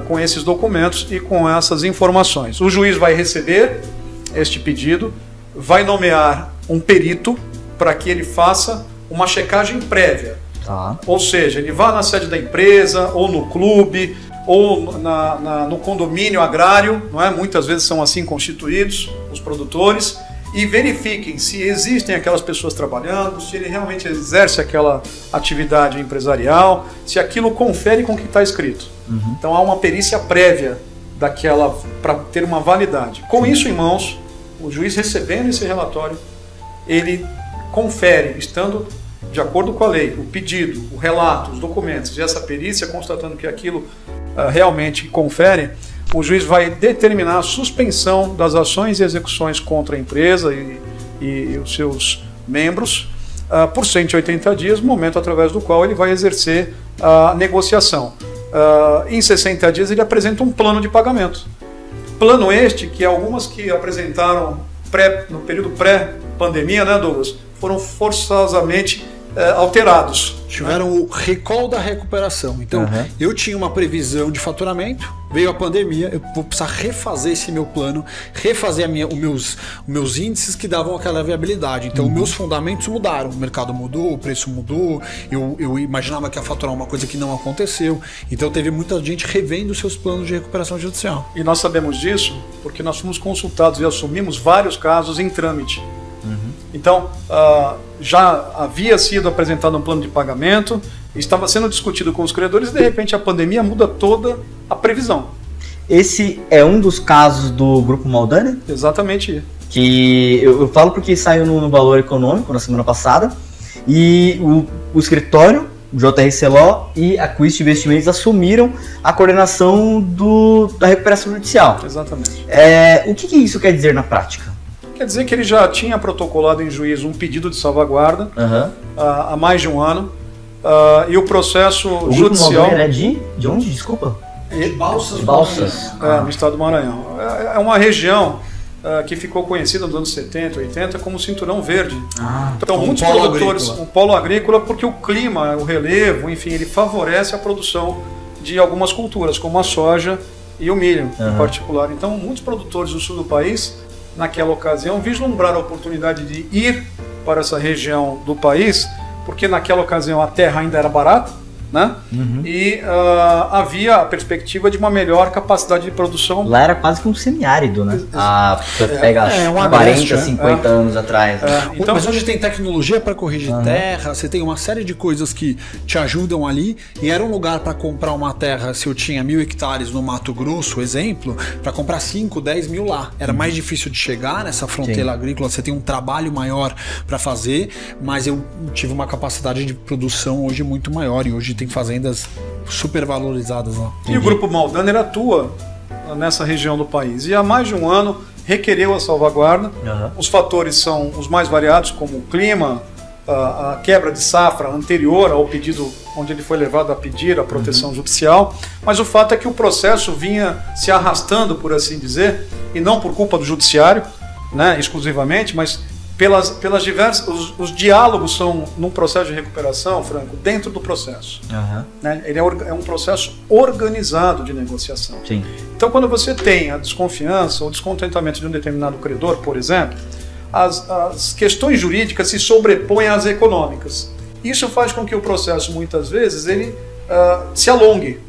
com esses documentos e com essas informações. O juiz vai receber este pedido, vai nomear um perito para que ele faça uma checagem prévia. Ou seja, ele vá na sede da empresa ou no clube ou no condomínio agrário, não é? Muitas vezes são assim constituídos os produtores, e verifiquem se existem aquelas pessoas trabalhando, se ele realmente exerce aquela atividade empresarial, se aquilo confere com o que está escrito. Então há uma perícia prévia daquela para ter uma validade. Com isso em mãos, o juiz recebendo esse relatório, ele confere, estando de acordo com a lei, o pedido, o relato, os documentos e essa perícia constatando que aquilo realmente confere, o juiz vai determinar a suspensão das ações e execuções contra a empresa e os seus membros por 180 dias, momento através do qual ele vai exercer a negociação. Em 60 dias ele apresenta um plano de pagamento. Plano este que algumas que apresentaram no período pré-pandemia, né, Douglas, foram forçosamente alterados. Tiveram o recall da recuperação. Então, eu tinha uma previsão de faturamento, veio a pandemia, eu vou precisar refazer esse meu plano, refazer os meus índices que davam aquela viabilidade. Então, os meus fundamentos mudaram. O mercado mudou, o preço mudou, eu imaginava que ia faturar uma coisa que não aconteceu. Então, teve muita gente revendo os seus planos de recuperação judicial. E nós sabemos disso porque nós fomos consultados e assumimos vários casos em trâmite. Então, já havia sido apresentado um plano de pagamento, estava sendo discutido com os credores e, de repente, a pandemia muda toda a previsão. Esse é um dos casos do Grupo Maldani? Exatamente. Que eu falo porque saiu no Valor Econômico na semana passada e o escritório, o JRC Law e a Quist Investimentos assumiram a coordenação da recuperação judicial. Exatamente. O que isso quer dizer na prática? Quer dizer que ele já tinha protocolado em juízo um pedido de salvaguarda há mais de um ano e o processo judicial... É de onde? Desculpa? De Balsas. De Balsas. No estado do Maranhão. É uma região que ficou conhecida nos anos 70, 80 como Cinturão Verde. Então muitos produtores, um polo agrícola, porque o clima, o relevo, enfim, ele favorece a produção de algumas culturas, como a soja e o milho em particular. Então muitos produtores do sul do país, naquela ocasião, vislumbraram a oportunidade de ir para essa região do país, porque naquela ocasião a terra ainda era barata, né? E havia a perspectiva de uma melhor capacidade de produção. Lá era quase que um semiárido, né? Você pega 40, 50 anos atrás. Então, mas hoje tem tecnologia para corrigir terra, você tem uma série de coisas que te ajudam ali, e era um lugar para comprar uma terra, se eu tinha 1.000 hectares no Mato Grosso, exemplo, para comprar 5, 10 mil lá. Era mais difícil de chegar nessa fronteira agrícola, você tem um trabalho maior para fazer, mas eu tive uma capacidade de produção hoje muito maior, e hoje tem fazendas super valorizadas lá. E o Grupo Maldani atua nessa região do país. E há mais de um ano requereu a salvaguarda. Os fatores são os mais variados, como o clima, a quebra de safra anterior ao pedido, onde ele foi levado a pedir a proteção judicial. Mas o fato é que o processo vinha se arrastando, por assim dizer, e não por culpa do judiciário, né, exclusivamente, mas pelas diversas... Os diálogos são num processo de recuperação, Franco, dentro do processo. Né? Ele é um processo organizado de negociação. Então, quando você tem a desconfiança ou descontentamento de um determinado credor, por exemplo, as questões jurídicas se sobrepõem às econômicas. Isso faz com que o processo, muitas vezes, ele se alongue,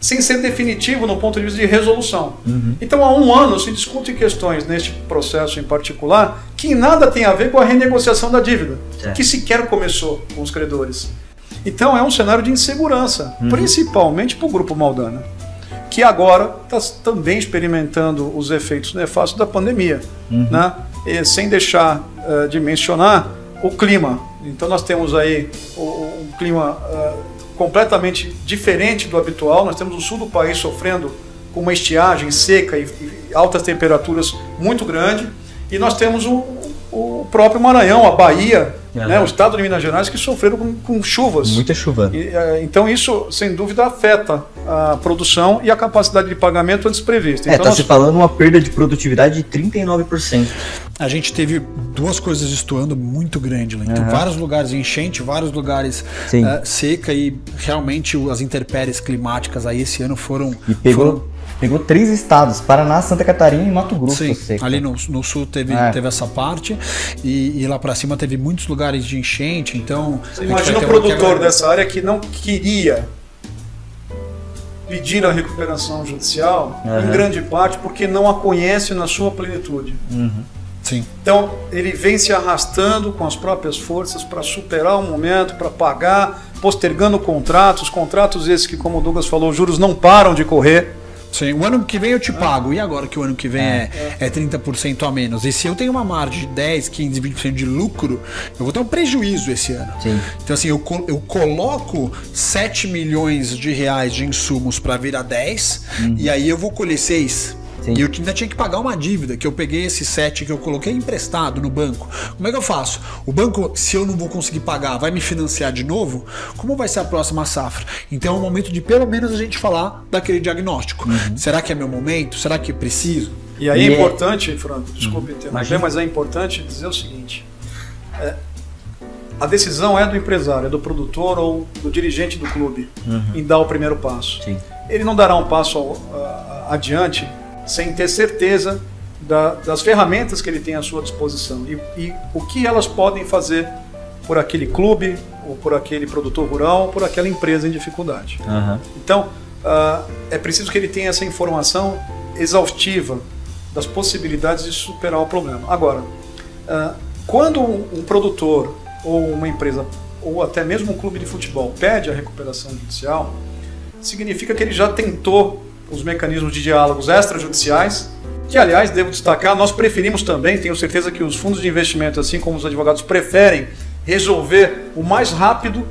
sem ser definitivo no ponto de vista de resolução. Então, há um ano se discute questões neste processo em particular que nada tem a ver com a renegociação da dívida, que sequer começou com os credores. Então, é um cenário de insegurança, principalmente para o Grupo Maldani, que agora está também experimentando os efeitos nefastos da pandemia, né? E sem deixar de mencionar o clima. Então, nós temos aí um clima completamente diferente do habitual. Nós temos o sul do país sofrendo com uma estiagem seca e altas temperaturas muito grande, e nós temos o próprio Maranhão, a Bahia, né, o estado de Minas Gerais, que sofreram com chuvas. Muita chuva. Então isso, sem dúvida, afeta a produção e a capacidade de pagamento antes prevista. Então, está se falando uma perda de produtividade de 39%. A gente teve duas coisas destoando muito grande lá. Então, vários lugares enchente, vários lugares seca, e realmente as intempéries climáticas aí esse ano foram... Pegou 3 estados, Paraná, Santa Catarina e Mato Grosso. Ali no sul teve essa parte, e lá para cima teve muitos lugares de enchente. Então, imagina um produtor dessa área que não queria pedir a recuperação judicial, em grande parte porque não a conhece na sua plenitude. Então, ele vem se arrastando com as próprias forças para superar o momento, para pagar, postergando contratos esses que, como o Douglas falou, os juros não param de correr. Sim, o ano que vem eu te pago, e agora que o ano que vem é 30% a menos? E se eu tenho uma margem de 10, 15, 20% de lucro, eu vou ter um prejuízo esse ano. Então, assim, eu coloco 7 milhões de reais de insumos para virar 10, e aí eu vou colher 6. E eu ainda tinha que pagar uma dívida, que eu peguei esse 7 que eu coloquei emprestado no banco. Como é que eu faço? O banco, se eu não vou conseguir pagar, vai me financiar de novo? Como vai ser a próxima safra? Então é o momento de pelo menos a gente falar daquele diagnóstico. Será que é meu momento? Será que preciso? E aí é importante, Franco, desculpe interromper, mas é importante dizer o seguinte. a decisão é do empresário, é do produtor ou do dirigente do clube em dar o primeiro passo. Sim. Ele não dará um passo adiante sem ter certeza das ferramentas que ele tem à sua disposição e o que elas podem fazer por aquele clube, ou por aquele produtor rural, ou por aquela empresa em dificuldade. Então, é preciso que ele tenha essa informação exaustiva das possibilidades de superar o problema. Agora, quando um produtor ou uma empresa, ou até mesmo um clube de futebol, pede a recuperação judicial, significa que ele já tentou os mecanismos de diálogos extrajudiciais, que, aliás, devo destacar, nós preferimos também, tenho certeza que os fundos de investimento, assim como os advogados, preferem resolver o mais rápido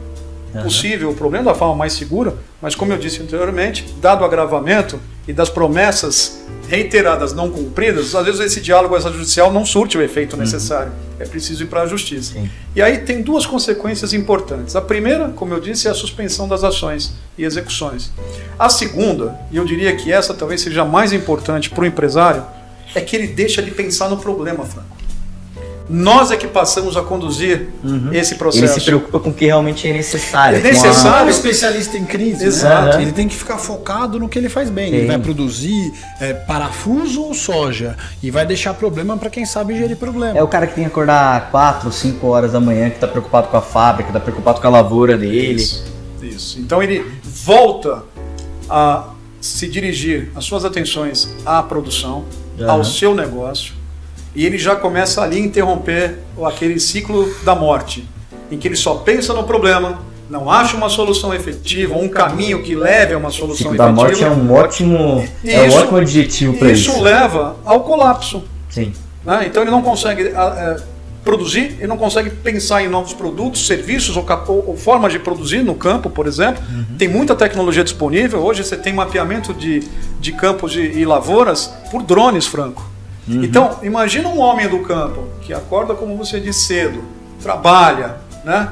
possível o problema, da forma mais segura, mas como eu disse anteriormente, dado o agravamento e das promessas reiteradas não cumpridas, às vezes esse diálogo extrajudicial não surte o efeito necessário, é preciso ir para a justiça. Sim. E aí tem duas consequências importantes. A primeira, como eu disse, é a suspensão das ações e execuções. A segunda, e eu diria que essa talvez seja a mais importante para o empresário, é que ele deixa de pensar no problema, Franco. Nós é que passamos a conduzir esse processo. Ele se preocupa com o que realmente é necessário. É necessário. Um especialista em crise, Exato. né? Ele tem que ficar focado no que ele faz bem. Sim. Ele vai produzir parafuso ou soja e vai deixar problema para quem sabe gerir problema. É o cara que tem que acordar 4, 5 horas da manhã, que está preocupado com a fábrica, está preocupado com a lavoura dele. Isso. Então ele volta a se dirigir as suas atenções à produção, ao seu negócio, e ele já começa ali a interromper aquele ciclo da morte, em que ele só pensa no problema, não acha uma solução efetiva, um caminho que leve a uma solução efetiva. Da morte é um ótimo adjetivo para isso. Isso leva ao colapso. Sim. Né? Então ele não consegue produzir, ele não consegue pensar em novos produtos, serviços ou formas de produzir no campo, por exemplo. Tem muita tecnologia disponível. Hoje você tem mapeamento de campos e lavouras por drones, Franco. Então, imagina um homem do campo que acorda, como você disse, cedo, trabalha, né?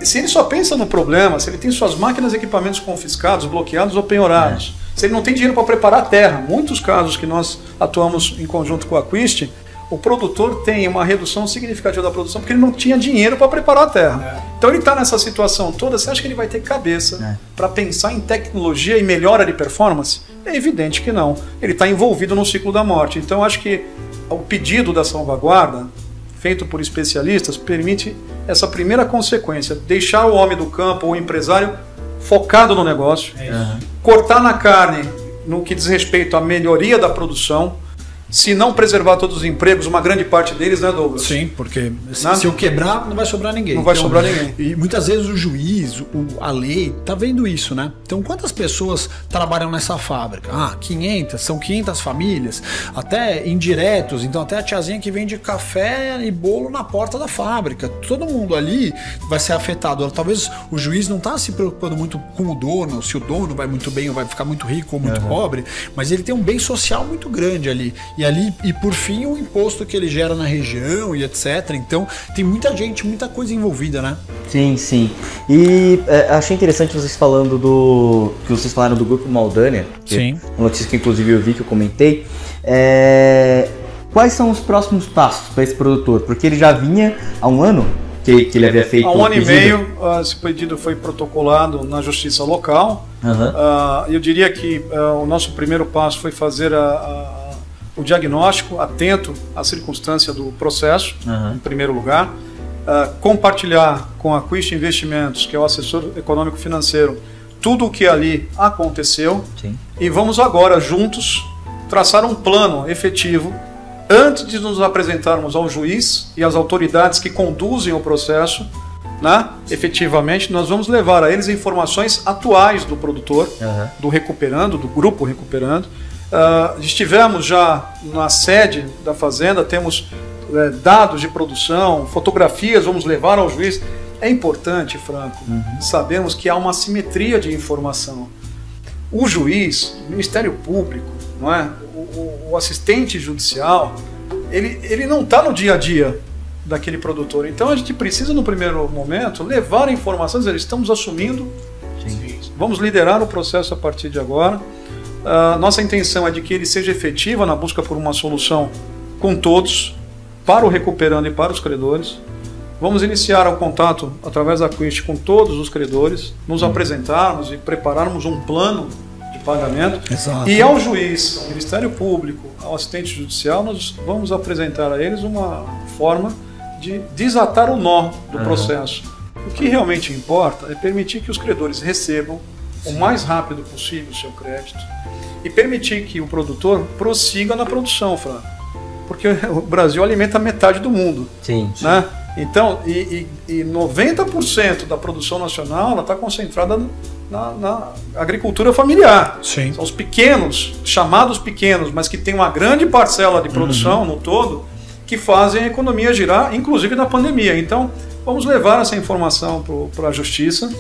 E se ele só pensa no problema, se ele tem suas máquinas e equipamentos confiscados, bloqueados ou penhorados, se ele não tem dinheiro para preparar a terra, muitos casos que nós atuamos em conjunto com a Quist, o produtor tem uma redução significativa da produção porque ele não tinha dinheiro para preparar a terra. Então ele está nessa situação toda, você acha que ele vai ter cabeça para pensar em tecnologia e melhora de performance? É evidente que não. Ele está envolvido no ciclo da morte. Então acho que o pedido da salvaguarda, feito por especialistas, permite essa primeira consequência, deixar o homem do campo ou o empresário focado no negócio, cortar na carne no que diz respeito à melhoria da produção. Se não preservar todos os empregos, uma grande parte deles, né, Douglas? Sim, porque se eu quebrar, não vai sobrar ninguém. Não vai sobrar ninguém. E muitas vezes o juiz, a lei, tá vendo isso, né? Então, quantas pessoas trabalham nessa fábrica? 500, são 500 famílias, até indiretos, então até a tiazinha que vende café e bolo na porta da fábrica. Todo mundo ali vai ser afetado. Talvez o juiz não tá se preocupando muito com o dono, se o dono vai muito bem ou vai ficar muito rico ou muito pobre, mas ele tem um bem social muito grande ali. E por fim o imposto que ele gera na região e etc. Então tem muita gente, muita coisa envolvida, né? Sim, sim. E achei interessante vocês falando que vocês falaram do grupo Maldânia. Sim. Uma notícia que inclusive eu vi, que eu comentei. Quais são os próximos passos para esse produtor? Porque ele já vinha há um ano que ele havia feito. Há um ano e meio, esse pedido foi protocolado na justiça local. Eu diria que o nosso primeiro passo foi fazer o diagnóstico atento à circunstância do processo, em primeiro lugar, compartilhar com a Quist Investimentos, que é o assessor econômico financeiro, tudo o que ali aconteceu. Sim. E vamos agora juntos traçar um plano efetivo antes de nos apresentarmos ao juiz e às autoridades que conduzem o processo, né? Efetivamente, nós vamos levar a eles informações atuais do produtor, do recuperando, do grupo recuperando. Estivemos já na sede da fazenda, temos dados de produção, fotografias, vamos levar ao juiz. É importante, Franco, sabemos que há uma assimetria de informação. O juiz, o Ministério Público, não é? O assistente judicial, ele não está no dia a dia daquele produtor. Então a gente precisa, no primeiro momento, levar a informação, dizer, estamos assumindo, vamos liderar o processo a partir de agora. Nossa intenção é de que ele seja efetiva na busca por uma solução com todos, para o recuperando e para os credores. Vamos iniciar o contato através da Quist com todos os credores, nos apresentarmos e prepararmos um plano de pagamento. Exato. E ao juiz, ao Ministério Público, ao assistente judicial, nós vamos apresentar a eles uma forma de desatar o nó do processo. O que realmente importa é permitir que os credores recebam o mais rápido possível o seu crédito e permitir que o produtor prossiga na produção, Fran. Porque o Brasil alimenta metade do mundo. Sim. Né? Então, e 90% da produção nacional está concentrada na agricultura familiar. Sim. São os pequenos, chamados pequenos, mas que tem uma grande parcela de produção no todo, que fazem a economia girar, inclusive na pandemia. Então, vamos levar essa informação para a Justiça,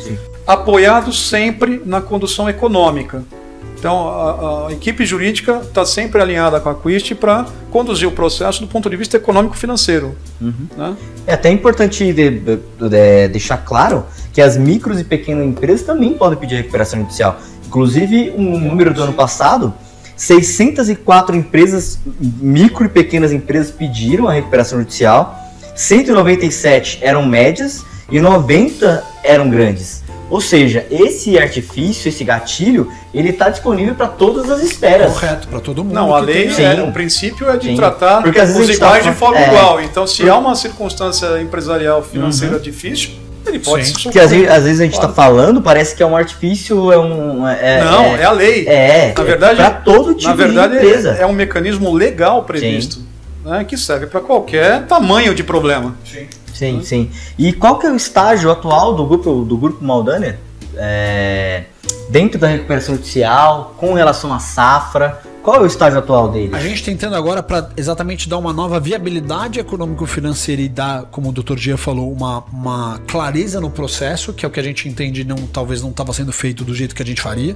apoiados sempre na condução econômica. Então, a equipe jurídica está sempre alinhada com a Quist para conduzir o processo do ponto de vista econômico-financeiro. Né? É até importante deixar claro que as micros e pequenas empresas também podem pedir recuperação judicial. Inclusive, um número do ano passado, 604 empresas, micro e pequenas empresas pediram a recuperação judicial, 197 eram médias e 90 eram grandes. Ou seja, esse artifício, esse gatilho, ele está disponível para todas as esferas. Correto, para todo mundo. Não, a lei, o princípio é de tratar porque às vezes os iguais de forma igual. Então, se há uma circunstância empresarial financeira difícil, ele pode se porque às vezes a gente está falando, parece que é um artifício, não, é a lei. Na verdade, para todo tipo de empresa. É um mecanismo legal previsto, né, que serve para qualquer tamanho de problema. Sim. E qual que é o estágio atual do grupo Maldaner dentro da recuperação judicial, com relação à safra? Qual é o estágio atual dele? A gente tentando agora para exatamente dar uma nova viabilidade econômico-financeira e dar, como o Dr. Gia falou, uma clareza no processo, que é o que a gente entende talvez não estava sendo feito do jeito que a gente faria.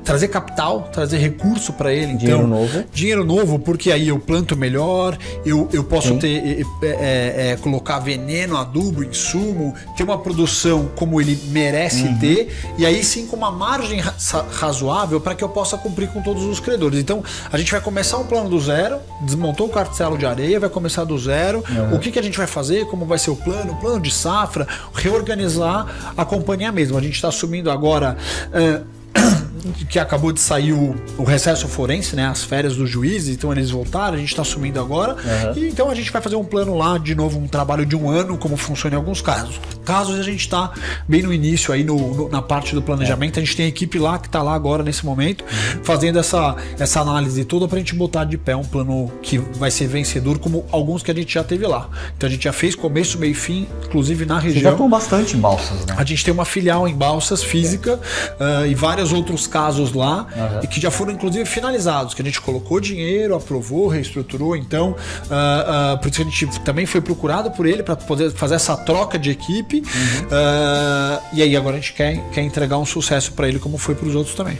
Trazer capital, trazer recurso para ele. Dinheiro novo. Dinheiro novo, porque aí eu planto melhor, eu posso colocar veneno, adubo, insumo, ter uma produção como ele merece ter, e aí sim com uma margem razoável para que eu possa cumprir com todos os credores. Então, a gente vai começar um plano do zero, desmontou o cartelo de areia, vai começar do zero. O que a gente vai fazer, como vai ser o plano de safra, reorganizar a companhia mesmo. A gente está assumindo agora que acabou de sair o recesso forense, né, as férias dos juízes, então eles voltaram, a gente está assumindo agora, e então a gente vai fazer um plano lá, de novo, um trabalho de um ano, como funciona em alguns casos. Casos a gente está bem no início, aí na parte do planejamento, a gente tem a equipe lá, que está lá agora, nesse momento, fazendo essa análise toda para a gente botar de pé um plano que vai ser vencedor, como alguns que a gente já teve lá. Então a gente já fez começo, meio e fim, inclusive na região. Você já atuou bastante em Balsas, né? A gente tem uma filial em Balsas, física, e vários outros casos lá, e que já foram inclusive finalizados, que a gente colocou dinheiro, aprovou, reestruturou. Então por isso que a gente também foi procurado por ele para poder fazer essa troca de equipe, e aí agora a gente quer entregar um sucesso para ele, como foi para os outros também.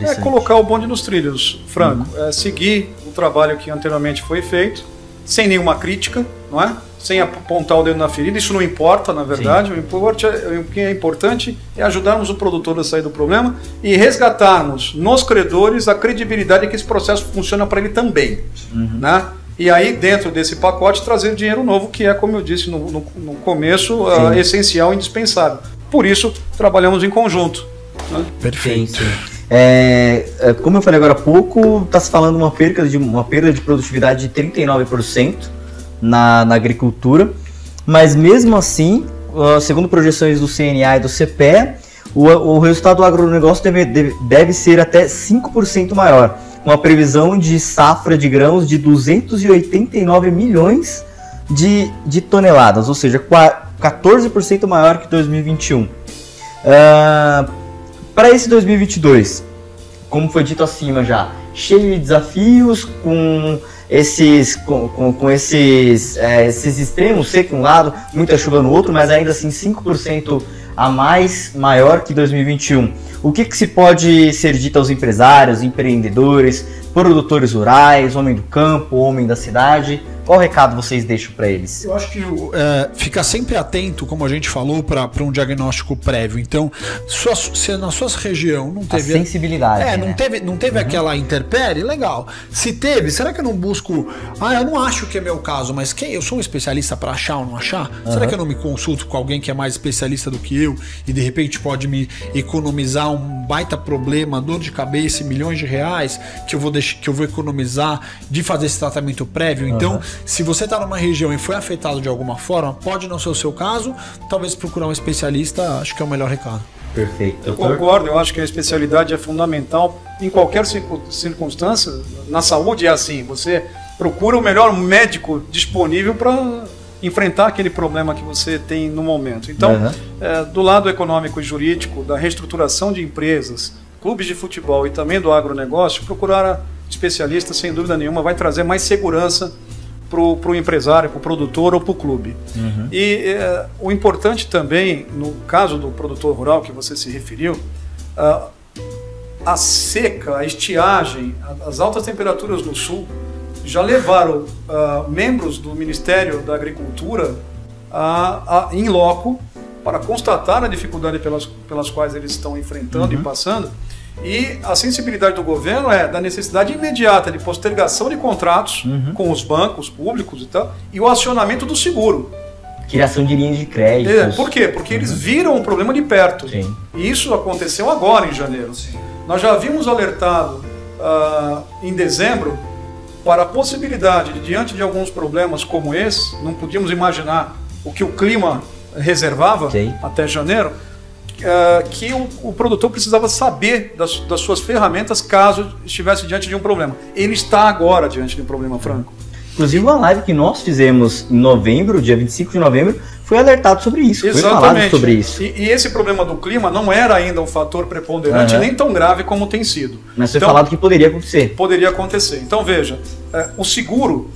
É colocar o bonde nos trilhos, Franco, é seguir o trabalho que anteriormente foi feito, sem nenhuma crítica, não é? Sem apontar o dedo na ferida. Isso não importa, na verdade. O que é importante é ajudarmos o produtor a sair do problema e resgatarmos nos credores a credibilidade que esse processo funciona para ele também. Né? E aí, dentro desse pacote, trazer dinheiro novo, que é, como eu disse no começo, essencial e indispensável. Por isso, trabalhamos em conjunto. Né? Perfeito. Como eu falei agora há pouco, está se falando uma perda de produtividade de 39% na agricultura, mas mesmo assim, segundo projeções do CNA e do CPE, o resultado do agronegócio deve ser até 5% maior, com a previsão de safra de grãos de 289 milhões de toneladas, ou seja, 14% maior que 2021. Para esse 2022, como foi dito acima já, cheio de desafios, com esses extremos, seco um lado, muita chuva no outro, mas ainda assim 5% a mais, maior que 2021. O que se pode ser dito aos empresários, empreendedores, produtores rurais, homem do campo, homem da cidade? Qual recado vocês deixam para eles? Eu acho que fica sempre atento, como a gente falou, para um diagnóstico prévio. Então, se na sua região não teve... A sensibilidade, não teve aquela intempérie, legal. Se teve, será que eu não busco... eu não acho que é meu caso, mas eu sou um especialista para achar ou não achar? Será que eu não me consulto com alguém que é mais especialista do que eu e de repente pode me economizar um baita problema, dor de cabeça, milhões de reais que eu vou economizar de fazer esse tratamento prévio? Então, se você está numa região e foi afetado de alguma forma, pode não ser o seu caso, talvez procurar um especialista, acho que é o melhor recado. Perfeito. Eu concordo, eu acho que a especialidade é fundamental em qualquer circunstância. Na saúde é assim, você procura o melhor médico disponível para enfrentar aquele problema que você tem no momento. Então, do lado econômico e jurídico, da reestruturação de empresas, clubes de futebol e também do agronegócio, procurar especialistas, sem dúvida nenhuma, vai trazer mais segurança para o empresário, para o produtor ou para o clube. E o importante também, no caso do produtor rural que você se referiu, a seca, a estiagem, as altas temperaturas no sul já levaram membros do Ministério da Agricultura em loco para constatar a dificuldade pelas quais eles estão enfrentando e passando. E a sensibilidade do governo é da necessidade imediata de postergação de contratos com os bancos públicos e tal, e o acionamento do seguro. Criação de linhas de crédito. Por quê? Porque eles viram o problema de perto. Sim. E isso aconteceu agora, em janeiro. Sim. Nós já havíamos alertado em dezembro para a possibilidade de, diante de alguns problemas como esse, não podíamos imaginar o que o clima reservava até janeiro, que o produtor precisava saber das suas ferramentas caso estivesse diante de um problema. Ele está agora diante de um problema, Franco. Inclusive, uma live que nós fizemos em novembro, dia 25 de novembro, foi alertado sobre isso. Exatamente. Foi falado sobre isso. E esse problema do clima não era ainda um fator preponderante, nem tão grave como tem sido. Mas foi falado que poderia acontecer. Poderia acontecer. Então, veja, o seguro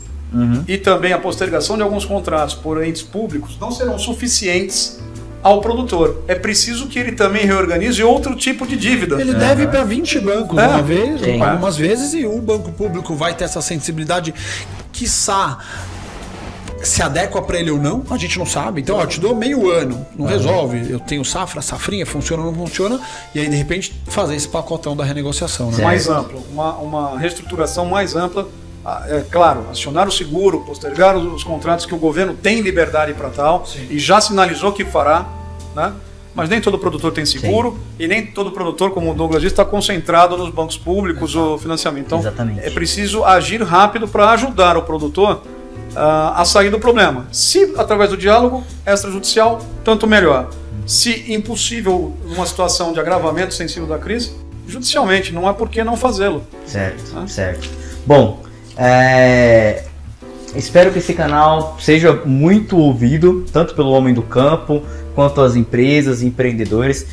e também a postergação de alguns contratos por entes públicos não serão suficientes ao produtor. É preciso que ele também reorganize outro tipo de dívida. Ele deve para 20 bancos uma vez, algumas vezes, e o banco público vai ter essa sensibilidade, quiçá se adequa para ele ou não, a gente não sabe. Então, eu te dou meio ano, não resolve. Eu tenho safrinha, funciona ou não funciona, e aí, de repente, fazer esse pacotão da renegociação. Né? Mais amplo, uma reestruturação mais ampla. É claro, acionar o seguro, postergar os contratos que o governo tem liberdade para tal, e já sinalizou que fará, né? Mas nem todo produtor tem seguro e nem todo produtor, como o Douglas disse, está concentrado nos bancos públicos ou financiamento. Então, é preciso agir rápido para ajudar o produtor a sair do problema. Se através do diálogo extrajudicial, tanto melhor. Se impossível, numa situação de agravamento sensível da crise, judicialmente, não há por que não fazê-lo. Certo. Bom, espero que esse canal seja muito ouvido, tanto pelo homem do campo, quanto as empresas, empreendedores.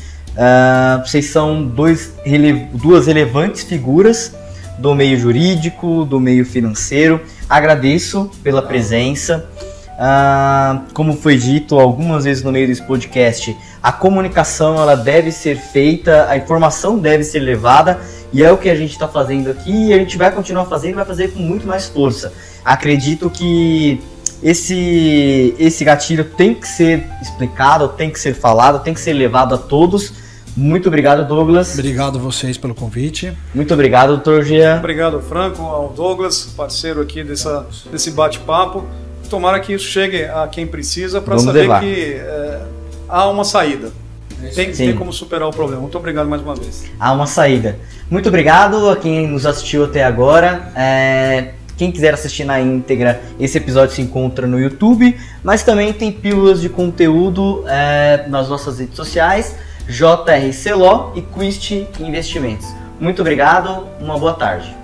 Vocês são duas relevantes figuras do meio jurídico, do meio financeiro. Agradeço pela presença. Como foi dito algumas vezes no meio desse podcast, a comunicação ela deve ser feita, a informação deve ser levada, e é o que a gente está fazendo aqui, e a gente vai continuar fazendo e vai fazer com muito mais força. Acredito que esse gatilho tem que ser explicado, tem que ser falado, tem que ser levado a todos. Muito obrigado, Douglas. Obrigado a vocês pelo convite. Muito obrigado, doutor Jean. Obrigado, Franco, ao Douglas, parceiro aqui desse bate-papo. Tomara que isso chegue a quem precisa para saber que há uma saída. Tem como superar o problema. Muito obrigado mais uma vez. Há uma saída. Muito obrigado a quem nos assistiu até agora. Quem quiser assistir na íntegra, esse episódio se encontra no YouTube, mas também tem pílulas de conteúdo nas nossas redes sociais, JRC Law e Quist Investimentos. Muito obrigado, uma boa tarde.